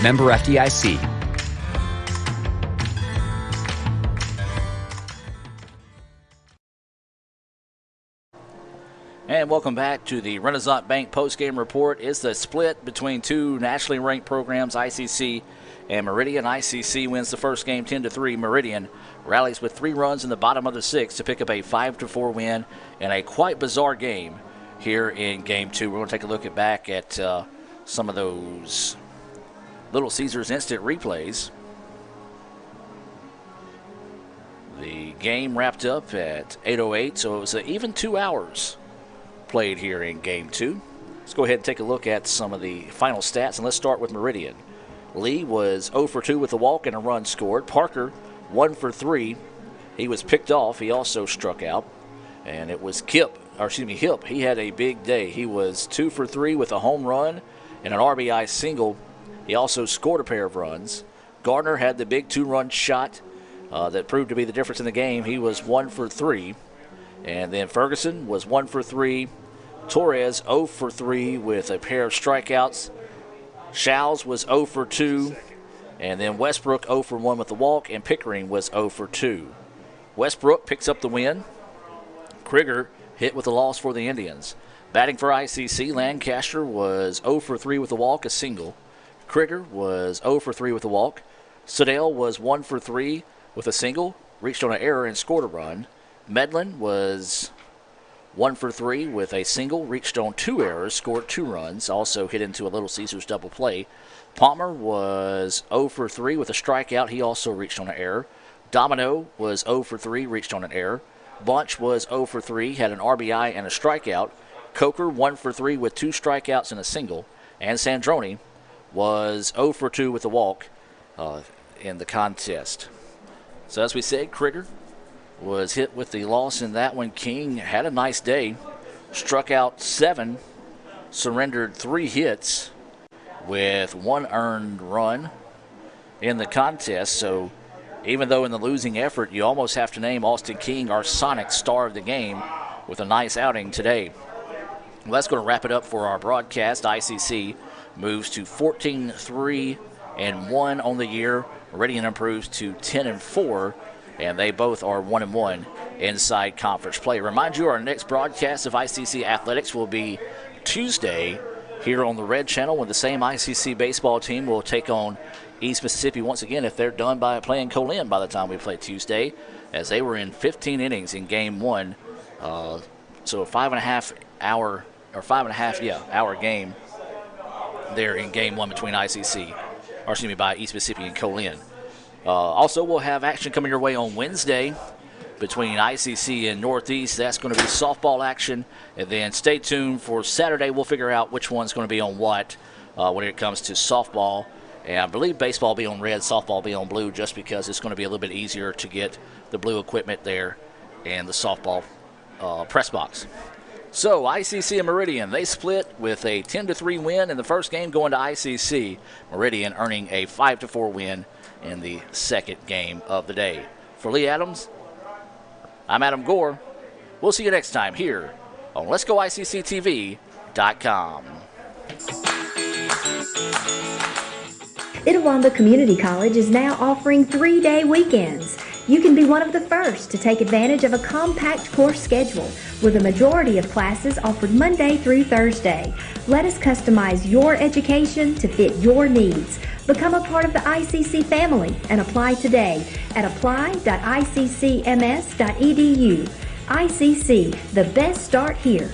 Member FDIC. And welcome back to the Renaissance Bank postgame report. It's the split between two nationally ranked programs, ICC and Meridian. ICC wins the first game 10-3. Meridian rallies with 3 runs in the bottom of the 6th to pick up a 5-4 win in a quite bizarre game here in Game 2. We're going to take a look back at some of those Little Caesars instant replays. The game wrapped up at 8:08, so it was even 2 hours played here in Game 2. Let's go ahead and take a look at some of the final stats, and let's start with Meridian. Lee was 0 for 2 with a walk and a run scored. Parker, 1 for 3. He was picked off. He also struck out. And it was Hip. He had a big day. He was 2 for 3 with a home run and an RBI single. He also scored a pair of runs. Gardner had the big 2-run shot that proved to be the difference in the game. He was 1 for 3. And then Ferguson was 1 for 3. Torres 0 for 3 with a pair of strikeouts. Showles was 0 for 2. And then Westbrook 0 for 1 with the walk. And Pickering was 0 for 2. Westbrook picks up the win. Krieger hit with a loss for the Indians. Batting for ICC, Lancaster was 0 for 3 with a walk, a single. Krieger was 0 for 3 with a walk. Siddell was 1 for 3 with a single, reached on an error and scored a run. Medlin was 1 for 3 with a single, reached on 2 errors, scored 2 runs, also hit into a Little Caesars double play. Palmer was 0 for 3 with a strikeout. He also reached on an error. Domino was 0 for 3, reached on an error. Bunch was 0 for 3, had an RBI and a strikeout. Coker 1 for 3 with 2 strikeouts and a single. And Sandroni was 0 for 2 with a walk in the contest. So as we said, Krieger was hit with the loss in that one. King had a nice day. Struck out 7, surrendered 3 hits with 1 earned run in the contest. So even though in the losing effort, you almost have to name Austin King our Sonic star of the game with a nice outing today. Well, that's going to wrap it up for our broadcast. ICC moves to 14-3-1 on the year. Meridian improves to 10-4, and they both are 1-1 inside conference play. Remind you, our next broadcast of ICC Athletics will be Tuesday here on the Red Channel, when the same ICC baseball team will take on East Mississippi once again if they're done by playing Colin by the time we play Tuesday, as they were in 15 innings in Game 1. So a 5.5 hour game there in Game 1 between by East Mississippi and Colin. Also, we'll have action coming your way on Wednesday between ICC and Northeast. That's going to be softball action. And then stay tuned for Saturday. We'll figure out which one's going to be on what when it comes to softball. And I believe baseball will be on red, softball will be on blue, just because it's going to be a little bit easier to get the blue equipment there and the softball press box. So ICC and Meridian, they split with a 10-3 win in the first game, going to ICC. Meridian earning a 5-4 win in the second game of the day. For Lee Adams, I'm Adam Gore. We'll see you next time here on Let'sGoICCTV.com. Itawamba Community College is now offering 3-day weekends. You can be one of the first to take advantage of a compact course schedule with a majority of classes offered Monday through Thursday. Let us customize your education to fit your needs. Become a part of the ICC family and apply today at apply.iccms.edu. ICC, the best start here.